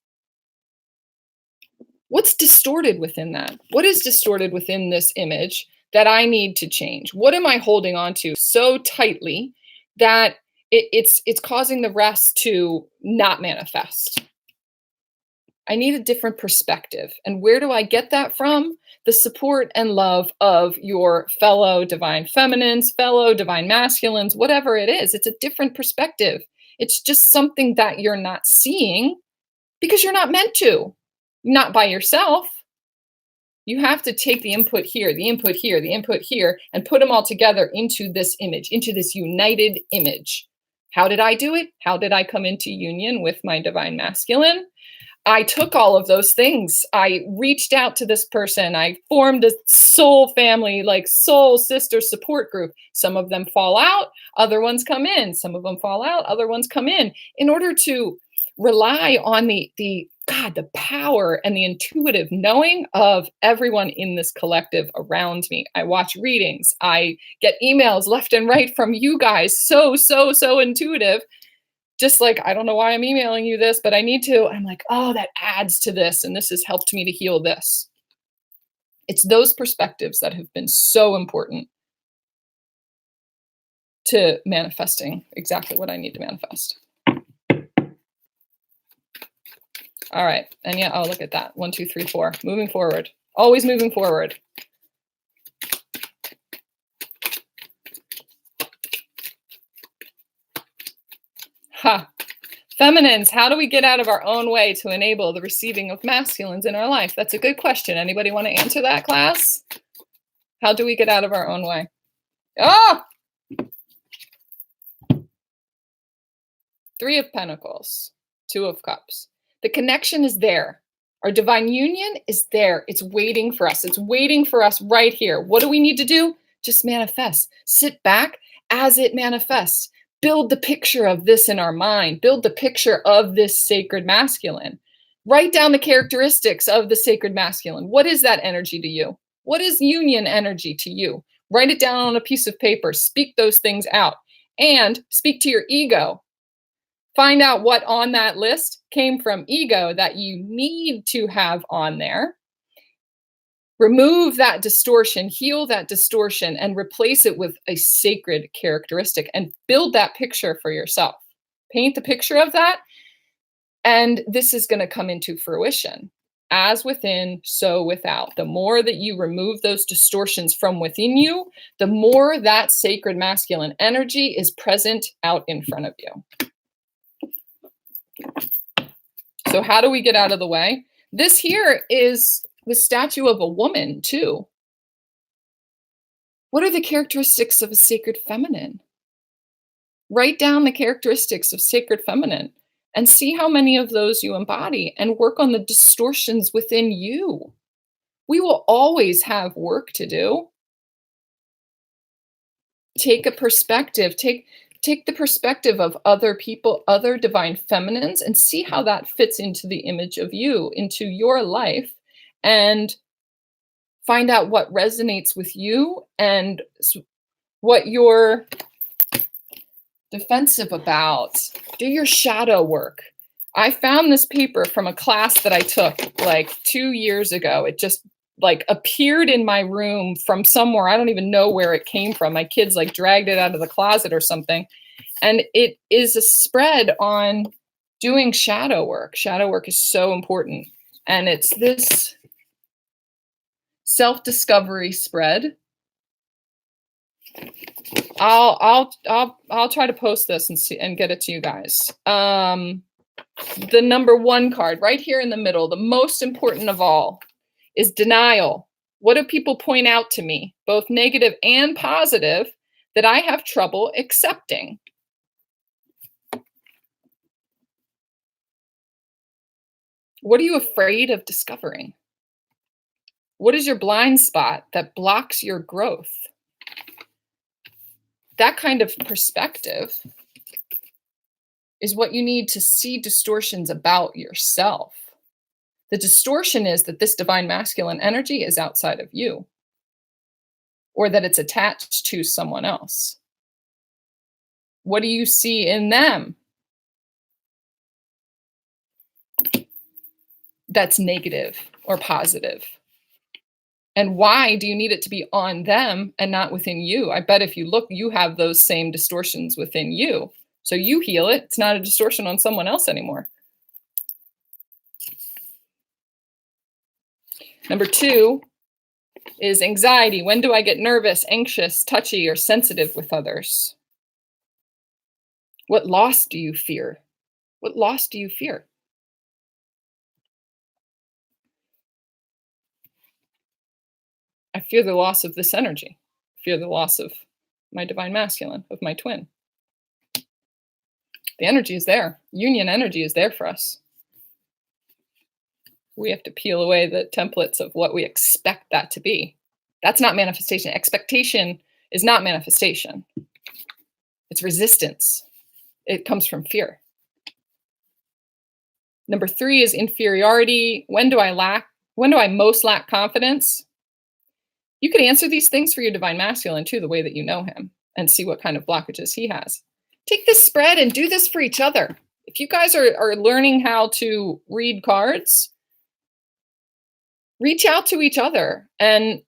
what's distorted within that? What is distorted within this image that I need to change? What am I holding on to so tightly that it's causing the rest to not manifest. I need a different perspective. And where do I get that from? The support and love of your fellow divine feminines, fellow divine masculines, whatever it is. It's a different perspective. It's just something that you're not seeing because you're not meant to, not by yourself. You have to take the input here, the input here, the input here, and put them all together into this image, into this united image. How did I do it? How did I come into union with my divine masculine? I took all of those things. I reached out to this person. I formed a soul family, like soul sister support group. Some of them fall out, other ones come in. Some of them fall out, other ones come in order to rely on the power and the intuitive knowing of everyone in this collective around me. I watch readings. I get emails left and right from you guys. So intuitive. Just like, I don't know why I'm emailing you this, but I need to. I'm like, oh, that adds to this. And this has helped me to heal this. It's those perspectives that have been so important to manifesting exactly what I need to manifest. All right. And yeah, oh, look at that. 1, 2, 3, 4. Moving forward. Always moving forward. Ha. Feminines, how do we get out of our own way to enable the receiving of masculines in our life? That's a good question. Anybody want to answer that, class? How do we get out of our own way? Ah! 3 of Pentacles, 2 of Cups. The connection is there. Our divine union is there. It's waiting for us. It's waiting for us right here. What do we need to do? Just manifest. Sit back as it manifests. Build the picture of this in our mind. Build the picture of this sacred masculine. Write down the characteristics of the sacred masculine. What is that energy to you? What is union energy to you? Write it down on a piece of paper. Speak those things out. And speak to your ego. Find out what on that list came from ego that you need to have on there. Remove that distortion, heal that distortion, and replace it with a sacred characteristic and build that picture for yourself. Paint the picture of that, and this is going to come into fruition. As within, so without. The more that you remove those distortions from within you, the more that sacred masculine energy is present out in front of you. So how do we get out of the way? This here is the statue of a woman, too. What are the characteristics of a sacred feminine? Write down the characteristics of sacred feminine and see how many of those you embody and work on the distortions within you. We will always have work to do. Take a perspective. Take the perspective of other people, other divine feminines, and see how that fits into the image of you, into your life. And find out what resonates with you and what you're defensive about. Do your shadow work. I found this paper from a class that I took like 2 years ago. It just like appeared in my room from somewhere. I don't even know where it came from. My kids like dragged it out of the closet or something. And it is a spread on doing shadow work. Shadow work is so important. And it's this self-discovery spread. I'll try to post this and see and get it to you guys. The number 1 card right here in the middle, the most important of all, is denial. What do people point out to me, both negative and positive, that I have trouble accepting? What are you afraid of discovering? What is your blind spot that blocks your growth? That kind of perspective is what you need to see distortions about yourself. The distortion is that this divine masculine energy is outside of you, or that it's attached to someone else. What do you see in them that's negative or positive? And why do you need it to be on them and not within you? I bet if you look, you have those same distortions within you. So you heal it. It's not a distortion on someone else anymore. Number 2 is anxiety. When do I get nervous, anxious, touchy, or sensitive with others? What loss do you fear? What loss do you fear? I fear the loss of this energy. I fear the loss of my divine masculine, of my twin. The energy is there. Union energy is there for us. We have to peel away the templates of what we expect that to be. That's not manifestation. Expectation is not manifestation. It's resistance. It comes from fear. Number 3 is inferiority. When do I most lack confidence? You could answer these things for your divine masculine too, the way that you know him, and see what kind of blockages he has. Take this spread and do this for each other. If you guys are learning how to read cards, reach out to each other and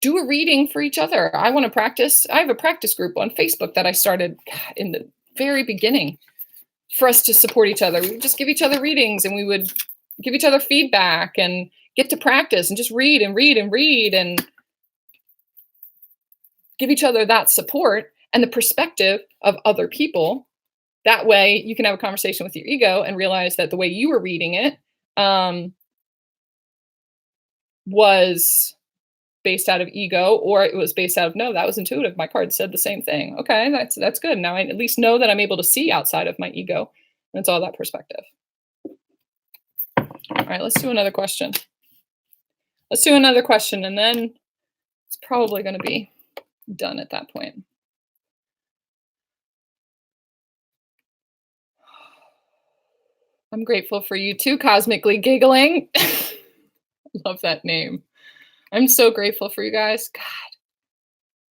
do a reading for each other. I want to practice. I have a practice group on Facebook that I started in the very beginning for us to support each other. We would just give each other readings, and we would give each other feedback and get to practice and just read and read and read and give each other that support and the perspective of other people. That way you can have a conversation with your ego and realize that the way you were reading it was based out of ego, or it was based out of, no, that was intuitive. My card said the same thing. Okay, that's good. Now I at least know that I'm able to see outside of my ego. And it's all that perspective. All right, let's do another question. Let's do another question, and then it's probably going to be done at that point. I'm grateful for you too, Cosmically Giggling. Love that name. I'm so grateful for you guys. God,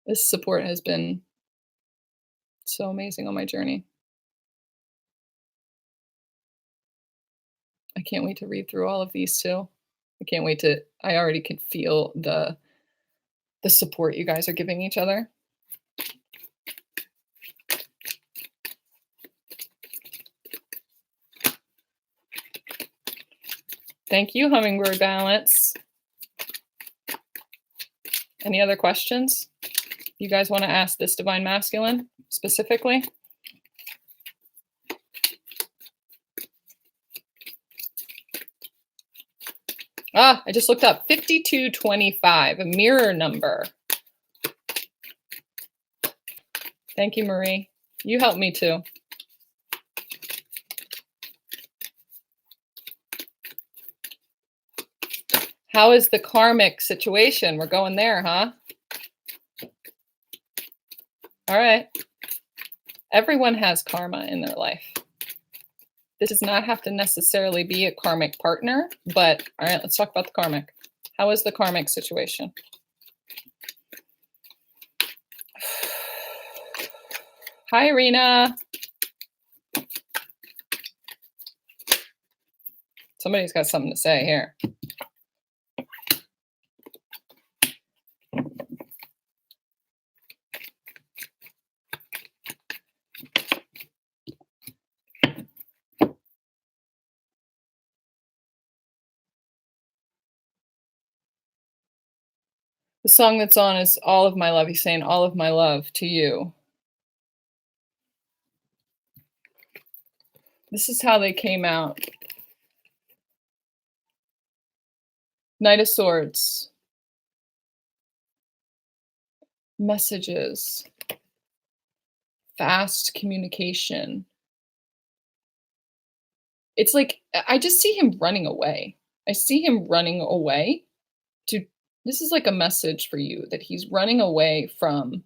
this support has been so amazing on my journey. I can't wait to read through all of these too. I already can feel the support you guys are giving each other. Thank you, Hummingbird Balance. Any other questions you guys want to ask this divine masculine specifically? I just looked up 5225, a mirror number. Thank you, Marie. You helped me too. How is the karmic situation? We're going there, huh? All right. Everyone has karma in their life. This does not have to necessarily be a karmic partner, but all right, let's talk about the karmic. How is the karmic situation? Hi, Irina. Somebody's got something to say here. The song that's on is All of My Love. He's saying all of my love to you. This is how they came out. Knight of Swords. Messages. Fast communication. It's like, I just see him running away. I see him running away to, this is like a message for you that he's running away from.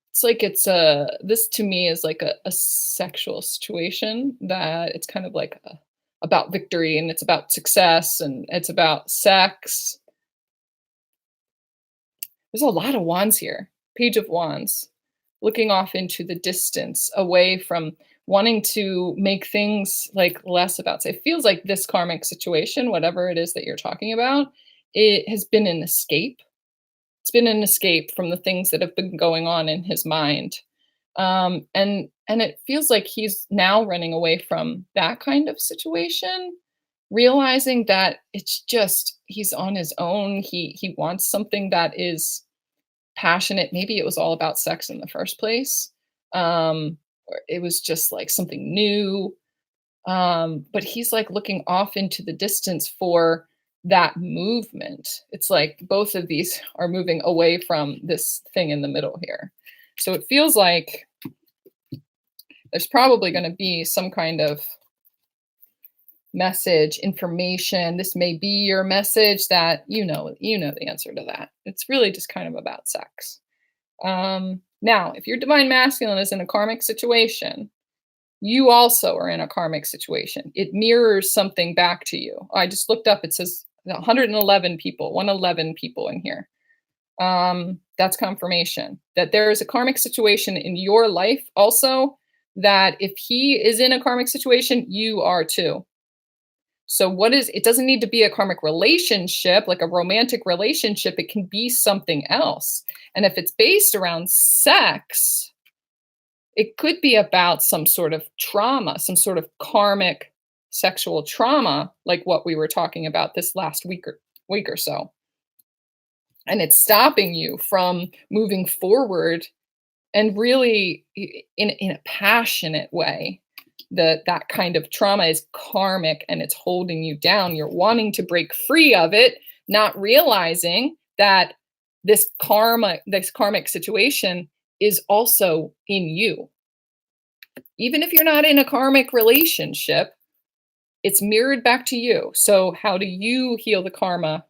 It's like this to me is like a sexual situation that it's kind of like about victory, and it's about success, and it's about sex. There's a lot of wands here. Page of Wands. Looking off into the distance, away from wanting to make things like less about. So it feels like this karmic situation, whatever it is that you're talking about, it has been an escape. It's been an escape from the things that have been going on in his mind. And it feels like he's now running away from that kind of situation, realizing that it's just he's on his own. He wants something that is passionate. Maybe it was all about sex in the first place. Or it was just like something new. But he's like looking off into the distance for that movement. It's like both of these are moving away from this thing in the middle here. So it feels like there's probably going to be some kind of message, information. This may be your message that you know the answer to that. It's really just kind of about sex. Now, if your divine masculine is in a karmic situation, you also are in a karmic situation. It mirrors something back to you. I just looked up, it says 111 people, 111 people in here. That's confirmation that there is a karmic situation in your life also, that if he is in a karmic situation, you are too. So it doesn't need to be a karmic relationship, like a romantic relationship. It can be something else. And if it's based around sex, it could be about some sort of trauma, some sort of karmic sexual trauma, like what we were talking about this last week or so. And it's stopping you from moving forward and really in a passionate way. That kind of trauma is karmic and it's holding you down. You're wanting to break free of it, not realizing that this karmic situation is also in you. Even if you're not in a karmic relationship, it's mirrored back to you. So how do you heal the karma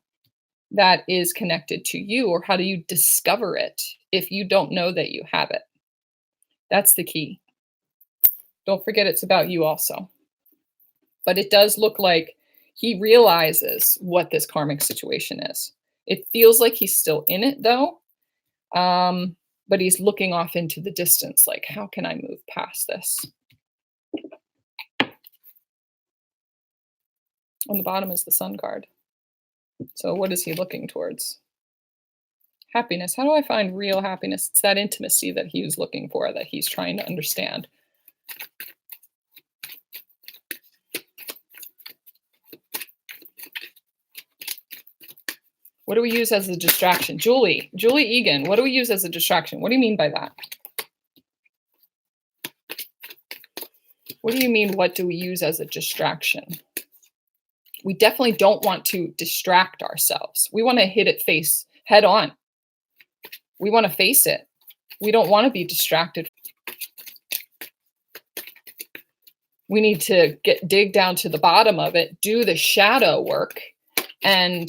that is connected to you, or how do you discover it if you don't know that you have it? That's the key. Don't forget it's about you also. But it does look like he realizes what this karmic situation is. It feels like he's still in it though, but he's looking off into the distance, like, how can I move past this? On the bottom is the Sun card. So what is he looking towards? Happiness. How do I find real happiness? It's that intimacy that he was looking for, that he's trying to understand. What do we use as a distraction? Julie Egan, what do we use as a distraction? What do you mean by that? What do you mean, what do we use as a distraction? We definitely don't want to distract ourselves. We want to hit it head on. We want to face it. We don't want to be distracted. We need to dig down to the bottom of it, do the shadow work, and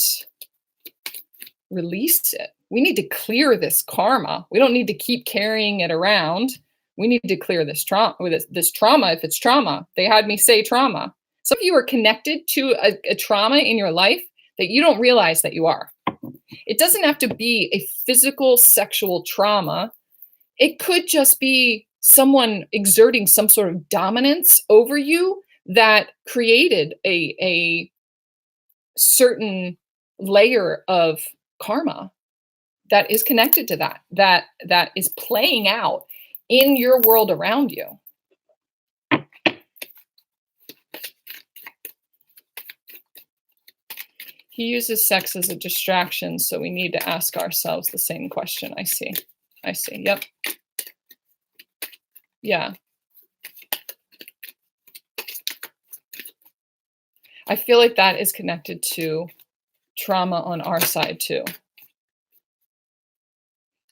release it. We need to clear this karma. We don't need to keep carrying it around. We need to clear this trauma. This trauma, if it's trauma, they had me say trauma. Some of you are connected to a trauma in your life that you don't realize that you are. It doesn't have to be a physical sexual trauma. It could just be someone exerting some sort of dominance over you that created a certain layer of karma that is connected to that is playing out in your world around you. He uses sex as a distraction, so we need to ask ourselves the same question. I see. Yep. Yeah. I feel like that is connected to trauma on our side too.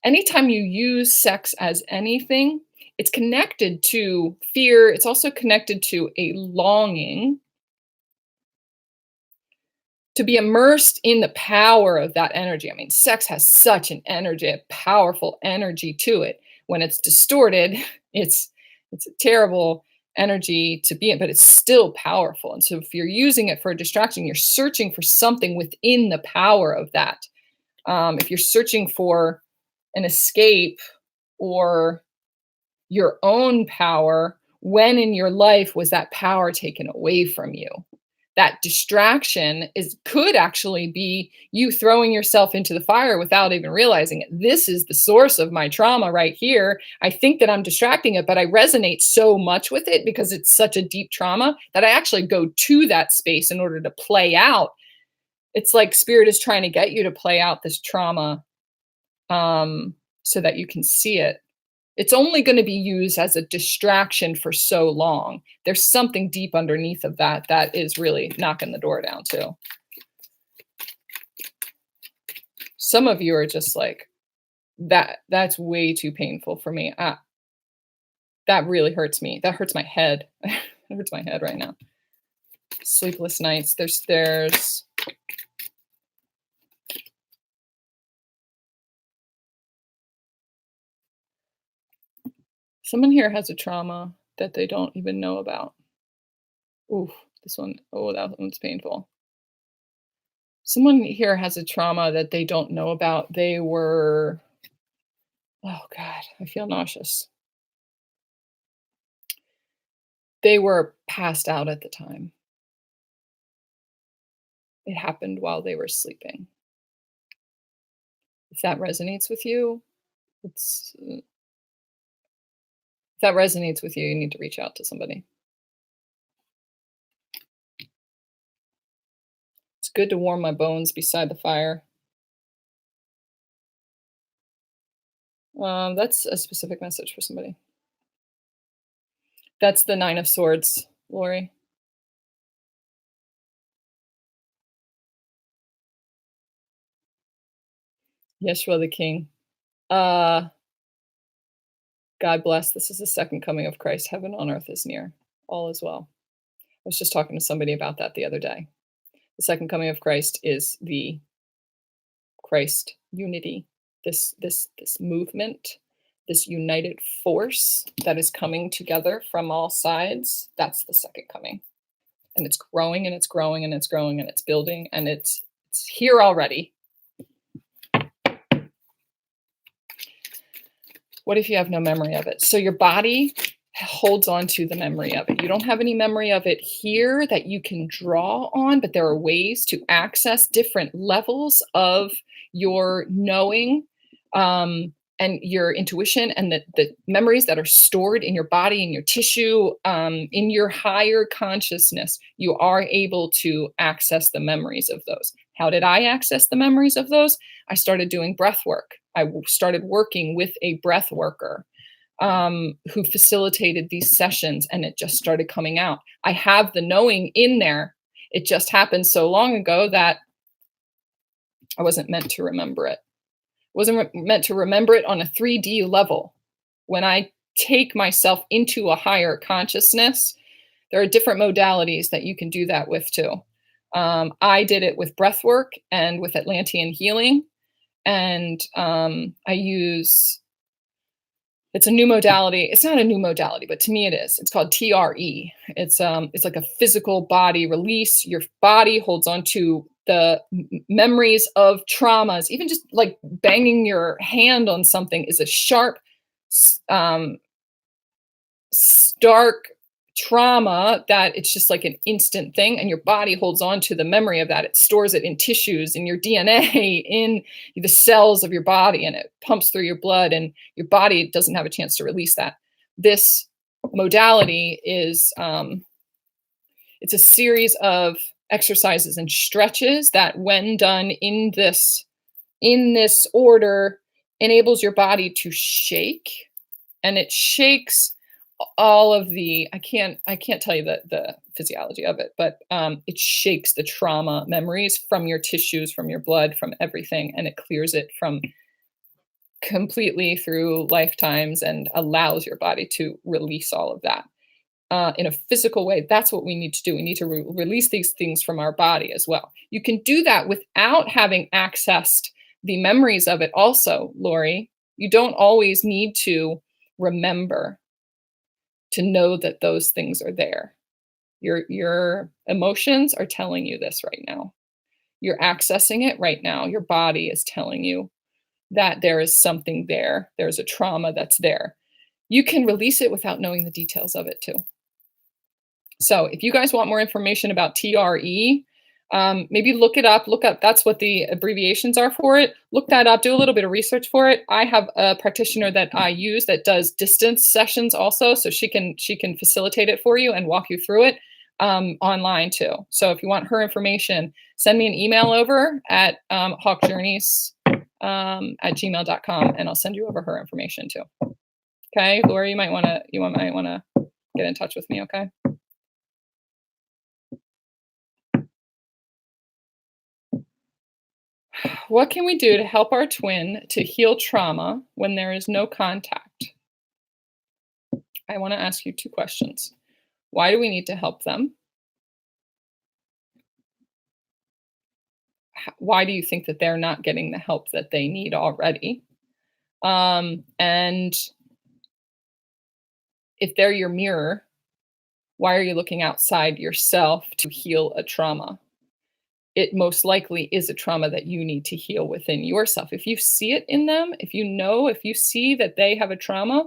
Anytime you use sex as anything, it's connected to fear. It's also connected to a longing to be immersed in the power of that energy. I mean, sex has such an energy, a powerful energy to it. When it's distorted, it's a terrible energy to be in, but it's still powerful. And so if you're using it for a distraction, you're searching for something within the power of that. If you're searching for an escape or your own power, when in your life was that power taken away from you? that distraction could actually be you throwing yourself into the fire without even realizing it. This is the source of my trauma right here. I think that I'm distracting it, but I resonate so much with it because it's such a deep trauma that I actually go to that space in order to play out. It's like spirit is trying to get you to play out this trauma, so that you can see it. It's only going to be used as a distraction for so long. There's something deep underneath of that that is really knocking the door down too. Some of you are just like, that's way too painful for me. That really hurts me. That hurts my head. It hurts my head right now. Sleepless nights. There's someone here has a trauma that they don't even know about. Ooh, this one. Oh, that one's painful. Someone here has a trauma that they don't know about. They were, oh God, I feel nauseous. They were passed out at the time. It happened while they were sleeping. If that resonates with you, if that resonates with you, you need to reach out to somebody. It's good to warm my bones beside the fire. That's a specific message for somebody. That's the Nine of Swords, Lori. Yeshua the King. God bless. This is the second coming of Christ. Heaven on earth is near. All is well. I was just talking to somebody about that the other day. The second coming of Christ is the Christ unity, this movement, this united force that is coming together from all sides. That's the second coming. And it's growing and it's growing and it's growing and it's building and it's here already. What if you have no memory of it? So your body holds on to the memory of it. You don't have any memory of it here that you can draw on, but there are ways to access different levels of your knowing, and your intuition, and the memories that are stored in your body, in your tissue, in your higher consciousness. You are able to access the memories of those. How did I access the memories of those? I started doing breath work. I started working with a breath worker who facilitated these sessions, and it just started coming out. I have the knowing in there. It just happened so long ago that I wasn't meant to remember it. Wasn't meant to remember it on a 3D level. When I take myself into a higher consciousness, there are different modalities that you can do that with too. I did it with breath work and with Atlantean healing. And I use, it's a new modality. It's not a new modality, but to me it is. It's called TRE. It's like a physical body release. Your body holds on to the memories of traumas. Even just like banging your hand on something is a sharp, stark trauma that it's just like an instant thing, and your body holds on to the memory of that. It stores it in tissues, in your DNA, in the cells of your body, and it pumps through your blood, and your body doesn't have a chance to release that. This modality is it's a series of exercises and stretches that, when done in this order, enables your body to shake, and it shakes all of the, I can't tell you the physiology of it, but it shakes the trauma memories from your tissues, from your blood, from everything, and it clears it from completely through lifetimes and allows your body to release all of that in a physical way. That's what we need to do. We need to release these things from our body as well. You can do that without having accessed the memories of it also, Lori. You don't always need to remember to know that those things are there. Your emotions are telling you this right now. You're accessing it right now. Your body is telling you that there is something there. There's a trauma that's there. You can release it without knowing the details of it too. So if you guys want more information about TRE, maybe look it up. Look up, that's what the abbreviations are for it. Look that up, do a little bit of research for it. I have a practitioner that I use that does distance sessions also, so she can facilitate it for you and walk you through it online too. So if you want her information, send me an email over at hawkjourneys at gmail.com, and I'll send you over her information too. Okay, Laura, you might want to get in touch with me. Okay. What can we do to help our twin to heal trauma when there is no contact? I want to ask you 2 questions. Why do we need to help them? Why do you think that they're not getting the help that they need already? And if they're your mirror, why are you looking outside yourself to heal a trauma? It most likely is a trauma that you need to heal within yourself. If you see it in them, if you see that they have a trauma,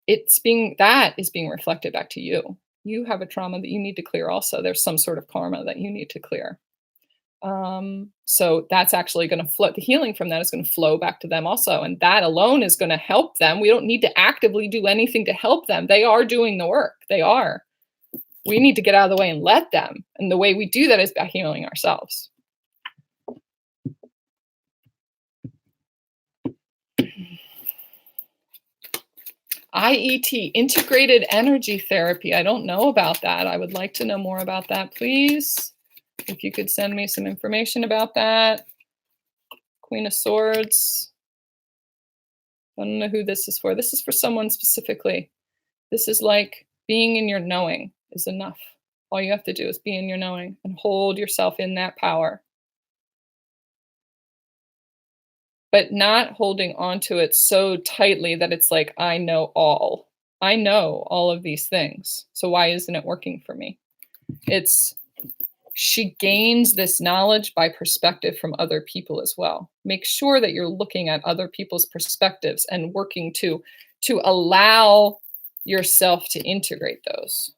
that is being reflected back to you. You have a trauma that you need to clear also. There's some sort of karma that you need to clear. So that's actually going to flow. The healing from that is going to flow back to them also. And that alone is going to help them. We don't need to actively do anything to help them. They are doing the work. They are. We need to get out of the way and let them. And the way we do that is by healing ourselves. IET, integrated energy therapy. I don't know about that. I would like to know more about that, please. If you could send me some information about that. Queen of Swords. I don't know who this is for. This is for someone specifically. This is like being in your knowing is enough. All you have to do is be in your knowing and hold yourself in that power. But not holding onto it so tightly that it's like, I know all. I know all of these things. So why isn't it working for me? She gains this knowledge by perspective from other people as well. Make sure that you're looking at other people's perspectives and working to allow yourself to integrate those.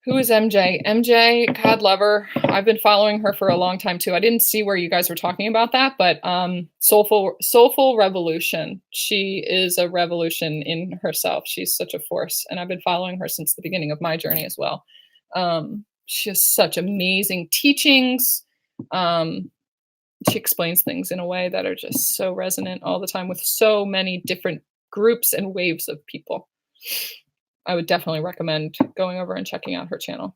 Who is MJ? MJ, God love her. I've been following her for a long time too. I didn't see where you guys were talking about that, but soulful revolution. She is a revolution in herself. She's such a force, and I've been following her since the beginning of my journey as well. She has such amazing teachings. She explains things in a way that are just so resonant all the time with so many different groups and waves of people. I would definitely recommend going over and checking out her channel.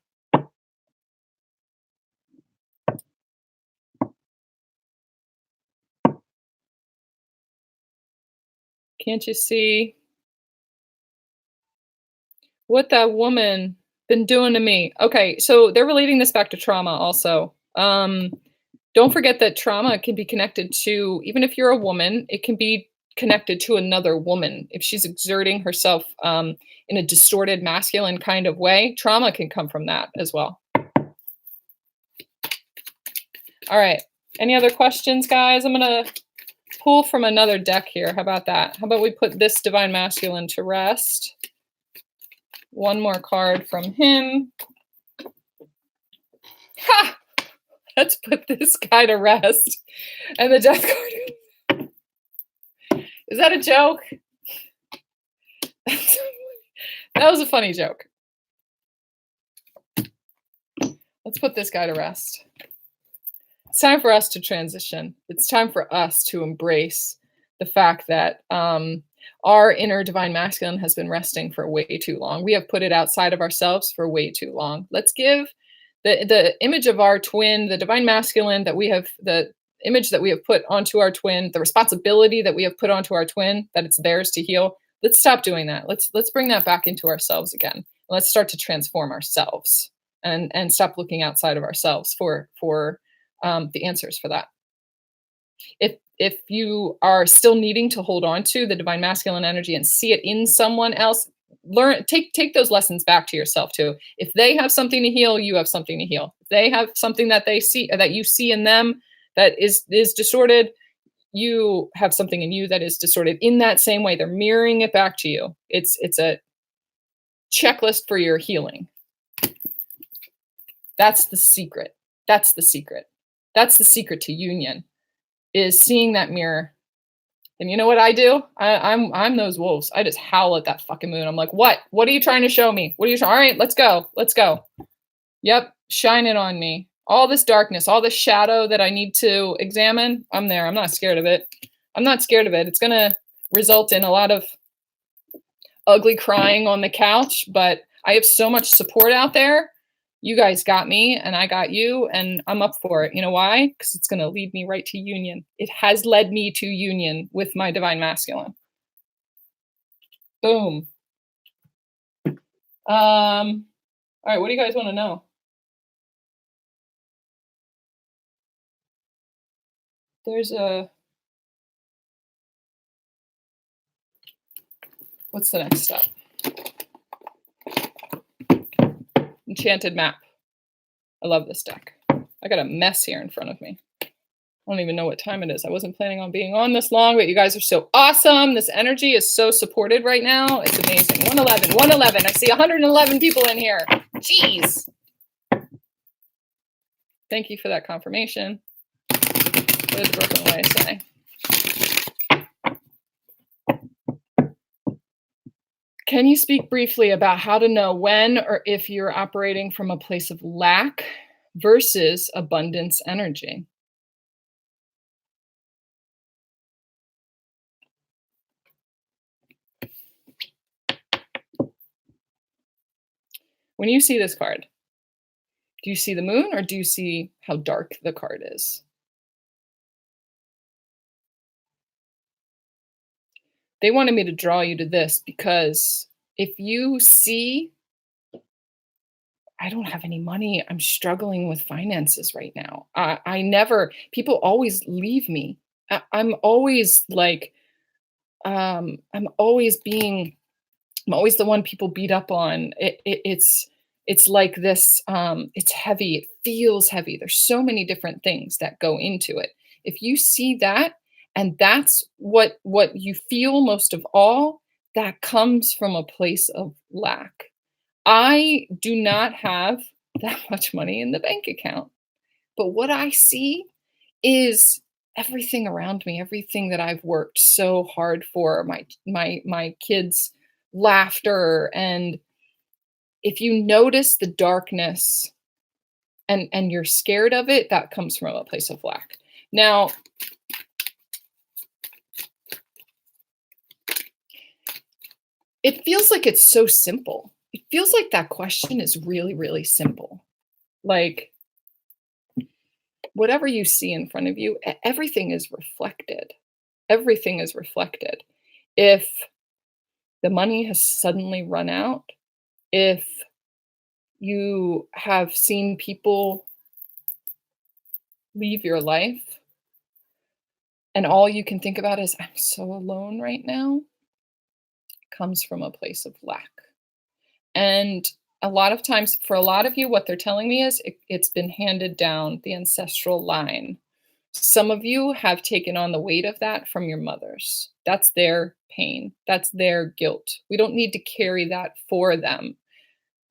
Can't you see what that woman been doing to me? Okay, so they're relating this back to trauma also. Don't forget that trauma can be connected to, even if you're a woman, it can be connected to another woman. If she's exerting herself in a distorted masculine kind of way, trauma can come from that as well. All right. Any other questions, guys? I'm going to pull from another deck here. How about that? How about we put this divine masculine to rest? One more card from him. Ha! Let's put this guy to rest. And the death card. Is that a joke? That was a funny joke. Let's put this guy to rest. It's time for us to transition. It's time for us to embrace the fact that our inner divine masculine has been resting for way too long. We have put it outside of ourselves for way too long. Let's give the image of our twin, the divine masculine that we have, the image that we have put onto our twin, the responsibility that we have put onto our twin, that it's theirs to heal. Let's stop doing that. Let's bring that back into ourselves again. Let's start to transform ourselves and stop looking outside of ourselves for the answers for that. If you are still needing to hold on to the divine masculine energy and see it in someone else, take those lessons back to yourself too. If they have something to heal, you have something to heal. If they have something that they see, that you see in them that is distorted, you have something in you that is distorted in that same way. They're mirroring it back to you. It's a checklist for your healing. That's the secret. That's the secret. That's the secret to union, is seeing that mirror. And you know what I do? I'm those wolves. I just howl at that fucking moon. I'm like, what? What are you trying to show me? What are you trying? All right, let's go. Let's go. Yep, shine it on me. All this darkness, all this shadow that I need to examine, I'm there. I'm not scared of it. I'm not scared of it. It's going to result in a lot of ugly crying on the couch, but I have so much support out there. You guys got me and I got you, and I'm up for it. You know why? Because it's going to lead me right to union. It has led me to union with my divine masculine. Boom. All right, what do you guys want to know? There's a... What's the next step? Enchanted map. I love this deck. I got a mess here in front of me. I don't even know what time it is. I wasn't planning on being on this long, but you guys are so awesome. This energy is so supported right now. It's amazing. 111, 111. I see 111 people in here. Jeez. Thank you for that confirmation. What does Brooklyn Way say? Can you speak briefly about how to know when or if you're operating from a place of lack versus abundance energy? When you see this card, do you see the moon or do you see how dark the card is? They wanted me to draw you to this because if you see, I don't have any money, I'm struggling with finances right now. I never, people always leave me. I'm always like, I'm always the one people beat up on. It's like this, it's heavy, it feels heavy. There's so many different things that go into it. If you see that, and that's what you feel most of all, that comes from a place of lack. I do not have that much money in the bank account, but what I see is everything around me, everything that I've worked so hard for, my kids' laughter. And if you notice the darkness and you're scared of it, that comes from a place of lack. Now, it feels like it's so simple. It feels like that question is really, really simple. Like, whatever you see in front of you, everything is reflected. Everything is reflected. If the money has suddenly run out, if you have seen people leave your life, and all you can think about is, I'm so alone right now, comes from a place of lack. And a lot of times, for a lot of you, what they're telling me is it's been handed down the ancestral line. Some of you have taken on the weight of that from your mothers. That's their pain. That's their guilt. We don't need to carry that for them.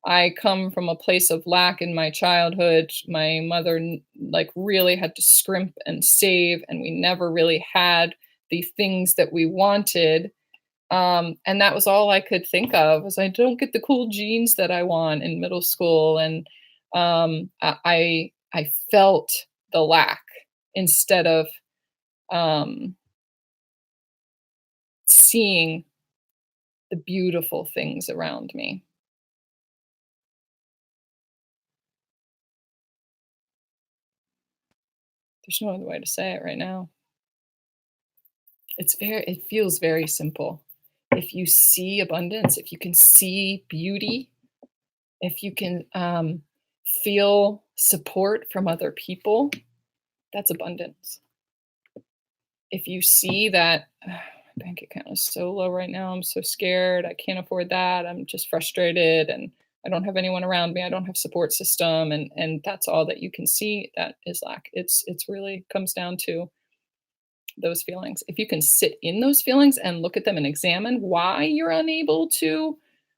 I come from a place of lack in my childhood. My mother like really had to scrimp and save, and we never really had the things that we wanted. And that was all I could think of, was I don't get the cool jeans that I want in middle school. And I felt the lack instead of seeing the beautiful things around me. There's no other way to say it right now. It feels very simple. If you see abundance, if you can see beauty, if you can feel support from other people, that's abundance. If you see that my bank account is so low right now, I'm so scared, I can't afford that, I'm just frustrated, and I don't have anyone around me, I don't have support system, and that's all that you can see, that is lack. It's really comes down to those feelings. If you can sit in those feelings and look at them and examine why you're unable to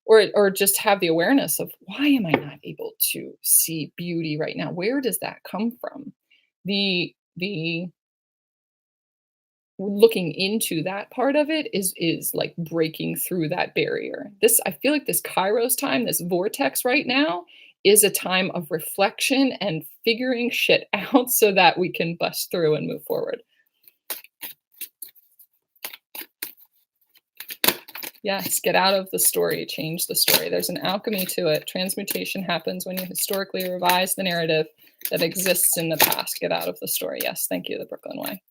or just have the awareness of, why am I not able to see beauty right now? Where does that come from? The looking into that part of it is like breaking through that barrier. This, I feel like this Kairos time, this vortex right now, is a time of reflection and figuring shit out so that we can bust through and move forward. Yes, get out of the story, change the story. There's an alchemy to it. Transmutation happens when you historically revise the narrative that exists in the past. Get out of the story. Yes, thank you, the Brooklyn Way.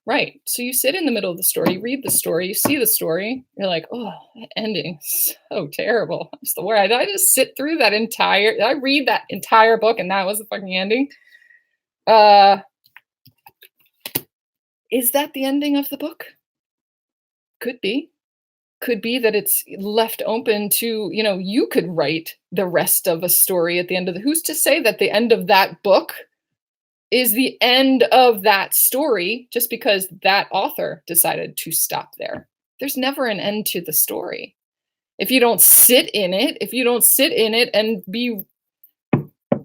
Right. So you sit in the middle of the story, you read the story, you see the story, you're like, oh, that ending is so terrible. That's the word. Did I just sit through that entire, did I read that entire book and that was the fucking ending? Is that the ending of the book? Could be. Could be that it's left open to, you could write the rest of a story at the end of who's to say that the end of that book is the end of that story just because that author decided to stop there. There's never an end to the story. If you don't sit in it and be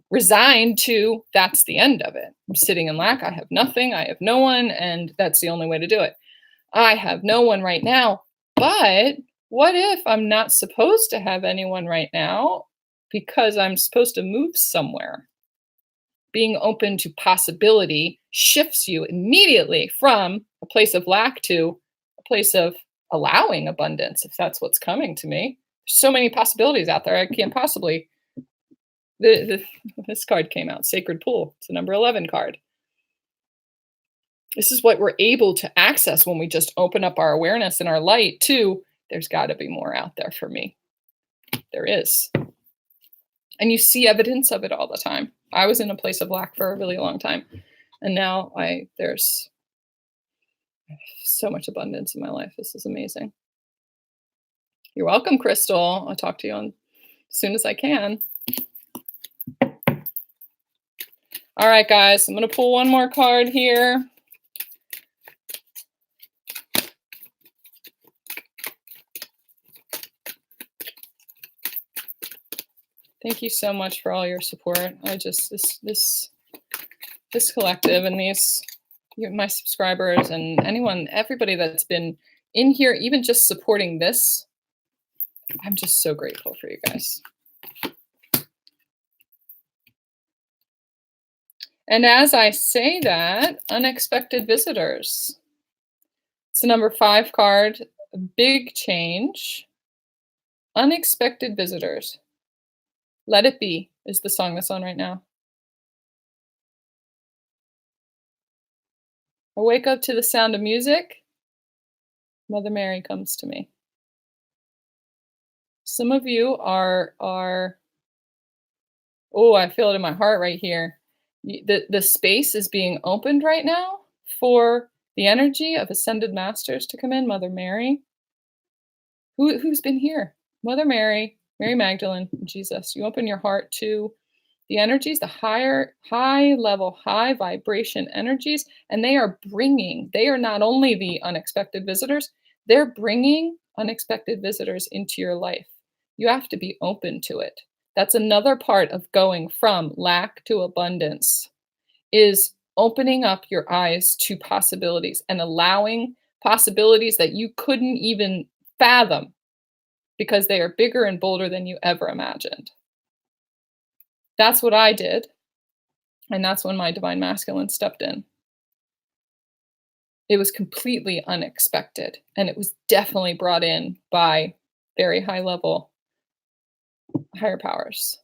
resigned to, that's the end of it. I'm sitting in lack. I have nothing. I have no one. And that's the only way to do it. I have no one right now. But what if I'm not supposed to have anyone right now because I'm supposed to move somewhere? Being open to possibility shifts you immediately from a place of lack to a place of allowing abundance, if that's what's coming to me. There's so many possibilities out there. I can't possibly. This card came out, Sacred Pool. It's a number 11 card. This is what we're able to access when we just open up our awareness and our light to, there's got to be more out there for me. There is. And you see evidence of it all the time. I was in a place of lack for a really long time. And now there's so much abundance in my life. This is amazing. You're welcome, Crystal. I'll talk to you as soon as I can. All right, guys, I'm going to pull one more card here. Thank you so much for all your support. I just, this collective and my subscribers and everybody that's been in here, even just supporting this, I'm just so grateful for you guys. And as I say that, unexpected visitors. It's the number 5 card, big change. Unexpected visitors. Let It Be is the song that's on right now. I wake up to the sound of music. Mother Mary comes to me. Some of you are oh, I feel it in my heart right here. The space is being opened right now for the energy of ascended masters to come in. Mother Mary. Who's been here? Mother Mary, Mary Magdalene, Jesus. You open your heart to the energies, the high level, high vibration energies, and they are not only the unexpected visitors, they're bringing unexpected visitors into your life. You have to be open to it. That's another part of going from lack to abundance, is opening up your eyes to possibilities and allowing possibilities that you couldn't even fathom because they are bigger and bolder than you ever imagined. That's what I did. And that's when my divine masculine stepped in. It was completely unexpected. And it was definitely brought in by very high level higher powers.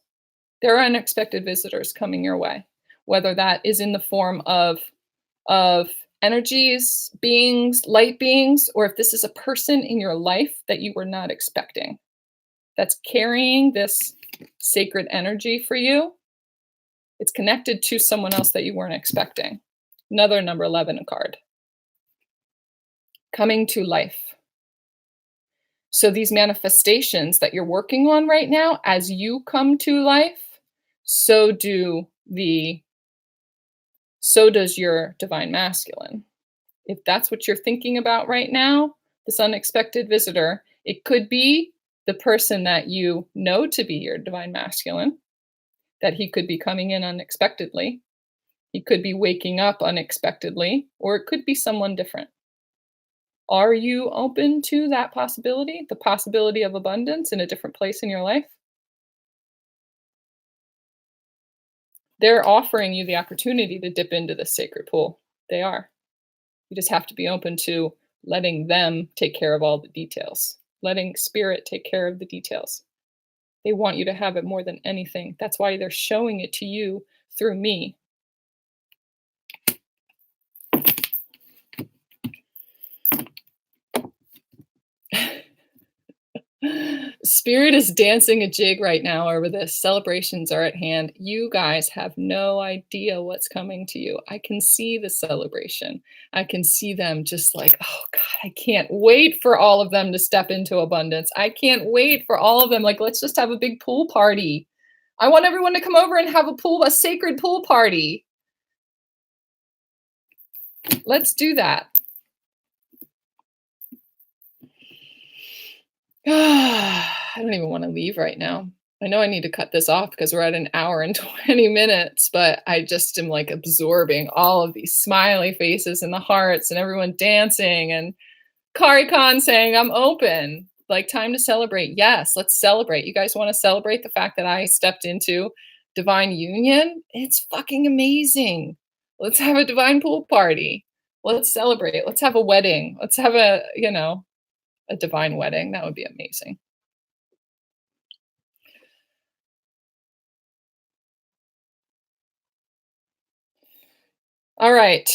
There are unexpected visitors coming your way, whether that is in the form of energies, beings, light beings, or if this is a person in your life that you were not expecting, that's carrying this sacred energy for you. It's connected to someone else that you weren't expecting. Another number 11 card. Coming to life. So these manifestations that you're working on right now, as you come to life, so does your divine masculine. If that's what you're thinking about right now, this unexpected visitor. It could be the person that you know to be your divine masculine, that he could be coming in unexpectedly. He could be waking up unexpectedly, or it could be someone different. Are you open to that possibility, the possibility of abundance in a different place in your life? They're offering you the opportunity to dip into this sacred pool. They are. You just have to be open to letting them take care of all the details, letting spirit take care of the details. They want you to have it more than anything. That's why they're showing it to you through me. Spirit is dancing a jig right now over this. Celebrations are at hand. You guys have no idea what's coming to you. I can see the celebration. I can see them just like, oh God, I can't wait for all of them to step into abundance. I can't wait for all of them. Like, let's just have a big pool party. I want everyone to come over and have a sacred pool party. Let's do that. I don't even want to leave right now. I know I need to cut this off because we're at an hour and 20 minutes, but I just am like absorbing all of these smiley faces and the hearts and everyone dancing and Kari Khan saying, I'm open. Like, time to celebrate. Yes, let's celebrate. You guys want to celebrate the fact that I stepped into divine union? It's fucking amazing. Let's have a divine pool party. Let's celebrate. Let's have a wedding. Let's have a divine wedding. That would be amazing. All right.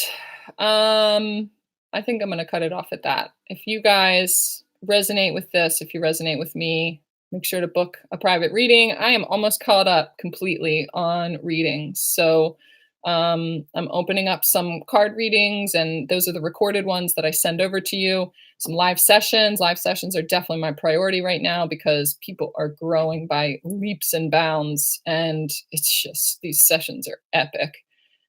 I think I'm going to cut it off at that. If you guys resonate with this, if you resonate with me, make sure to book a private reading. I am almost caught up completely on readings. So I'm opening up some card readings, and those are the recorded ones that I send over to you. Some live sessions. Live sessions are definitely my priority right now because people are growing by leaps and bounds, and it's just, these sessions are epic.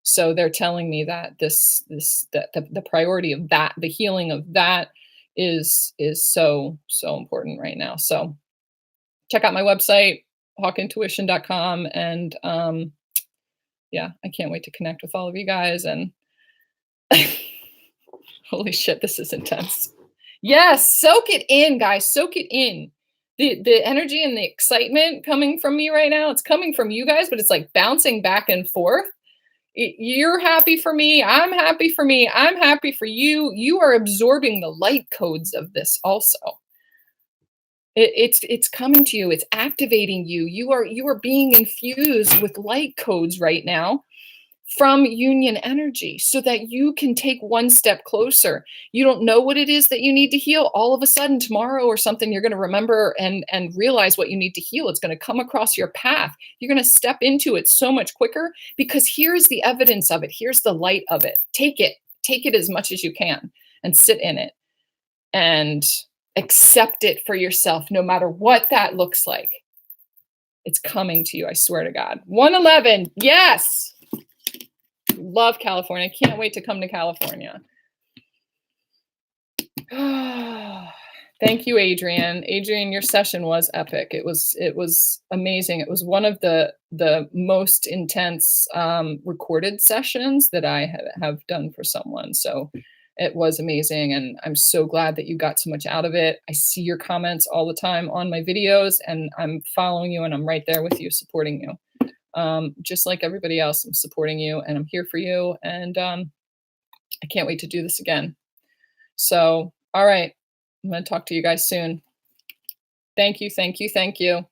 So they're telling me that the priority of that, the healing of that is so important right now. So check out my website, hawkintuition.com, and yeah, I can't wait to connect with all of you guys. And holy shit, this is intense. Yes, soak it in, guys. Soak it in. The energy and the excitement coming from me right now, it's coming from you guys, but it's like bouncing back and forth. You're happy for me. I'm happy for me. I'm happy for you. You are absorbing the light codes of this also. It's coming to you. It's activating you. You are being infused with light codes right now from union energy so that you can take one step closer. You don't know what it is that you need to heal. All of a sudden tomorrow or something, you're going to remember and realize what you need to heal. It's going to come across your path. You're going to step into it so much quicker because here's the evidence of it. Here's the light of it. Take it as much as you can and sit in it and accept it for yourself, no matter what that looks like. It's coming to you. I swear to God. 111. Yes. Love California. Can't wait to come to California. Thank you, Adrian. Adrian, your session was epic. It was amazing. It was one of the most intense recorded sessions that I have done for someone. So it was amazing, and I'm so glad that you got so much out of it. I see your comments all the time on my videos, and I'm following you, and I'm right there with you, supporting you. Just like everybody else, I'm supporting you and I'm here for you. And I can't wait to do this again. So, all right. I'm going to talk to you guys soon. Thank you. Thank you. Thank you.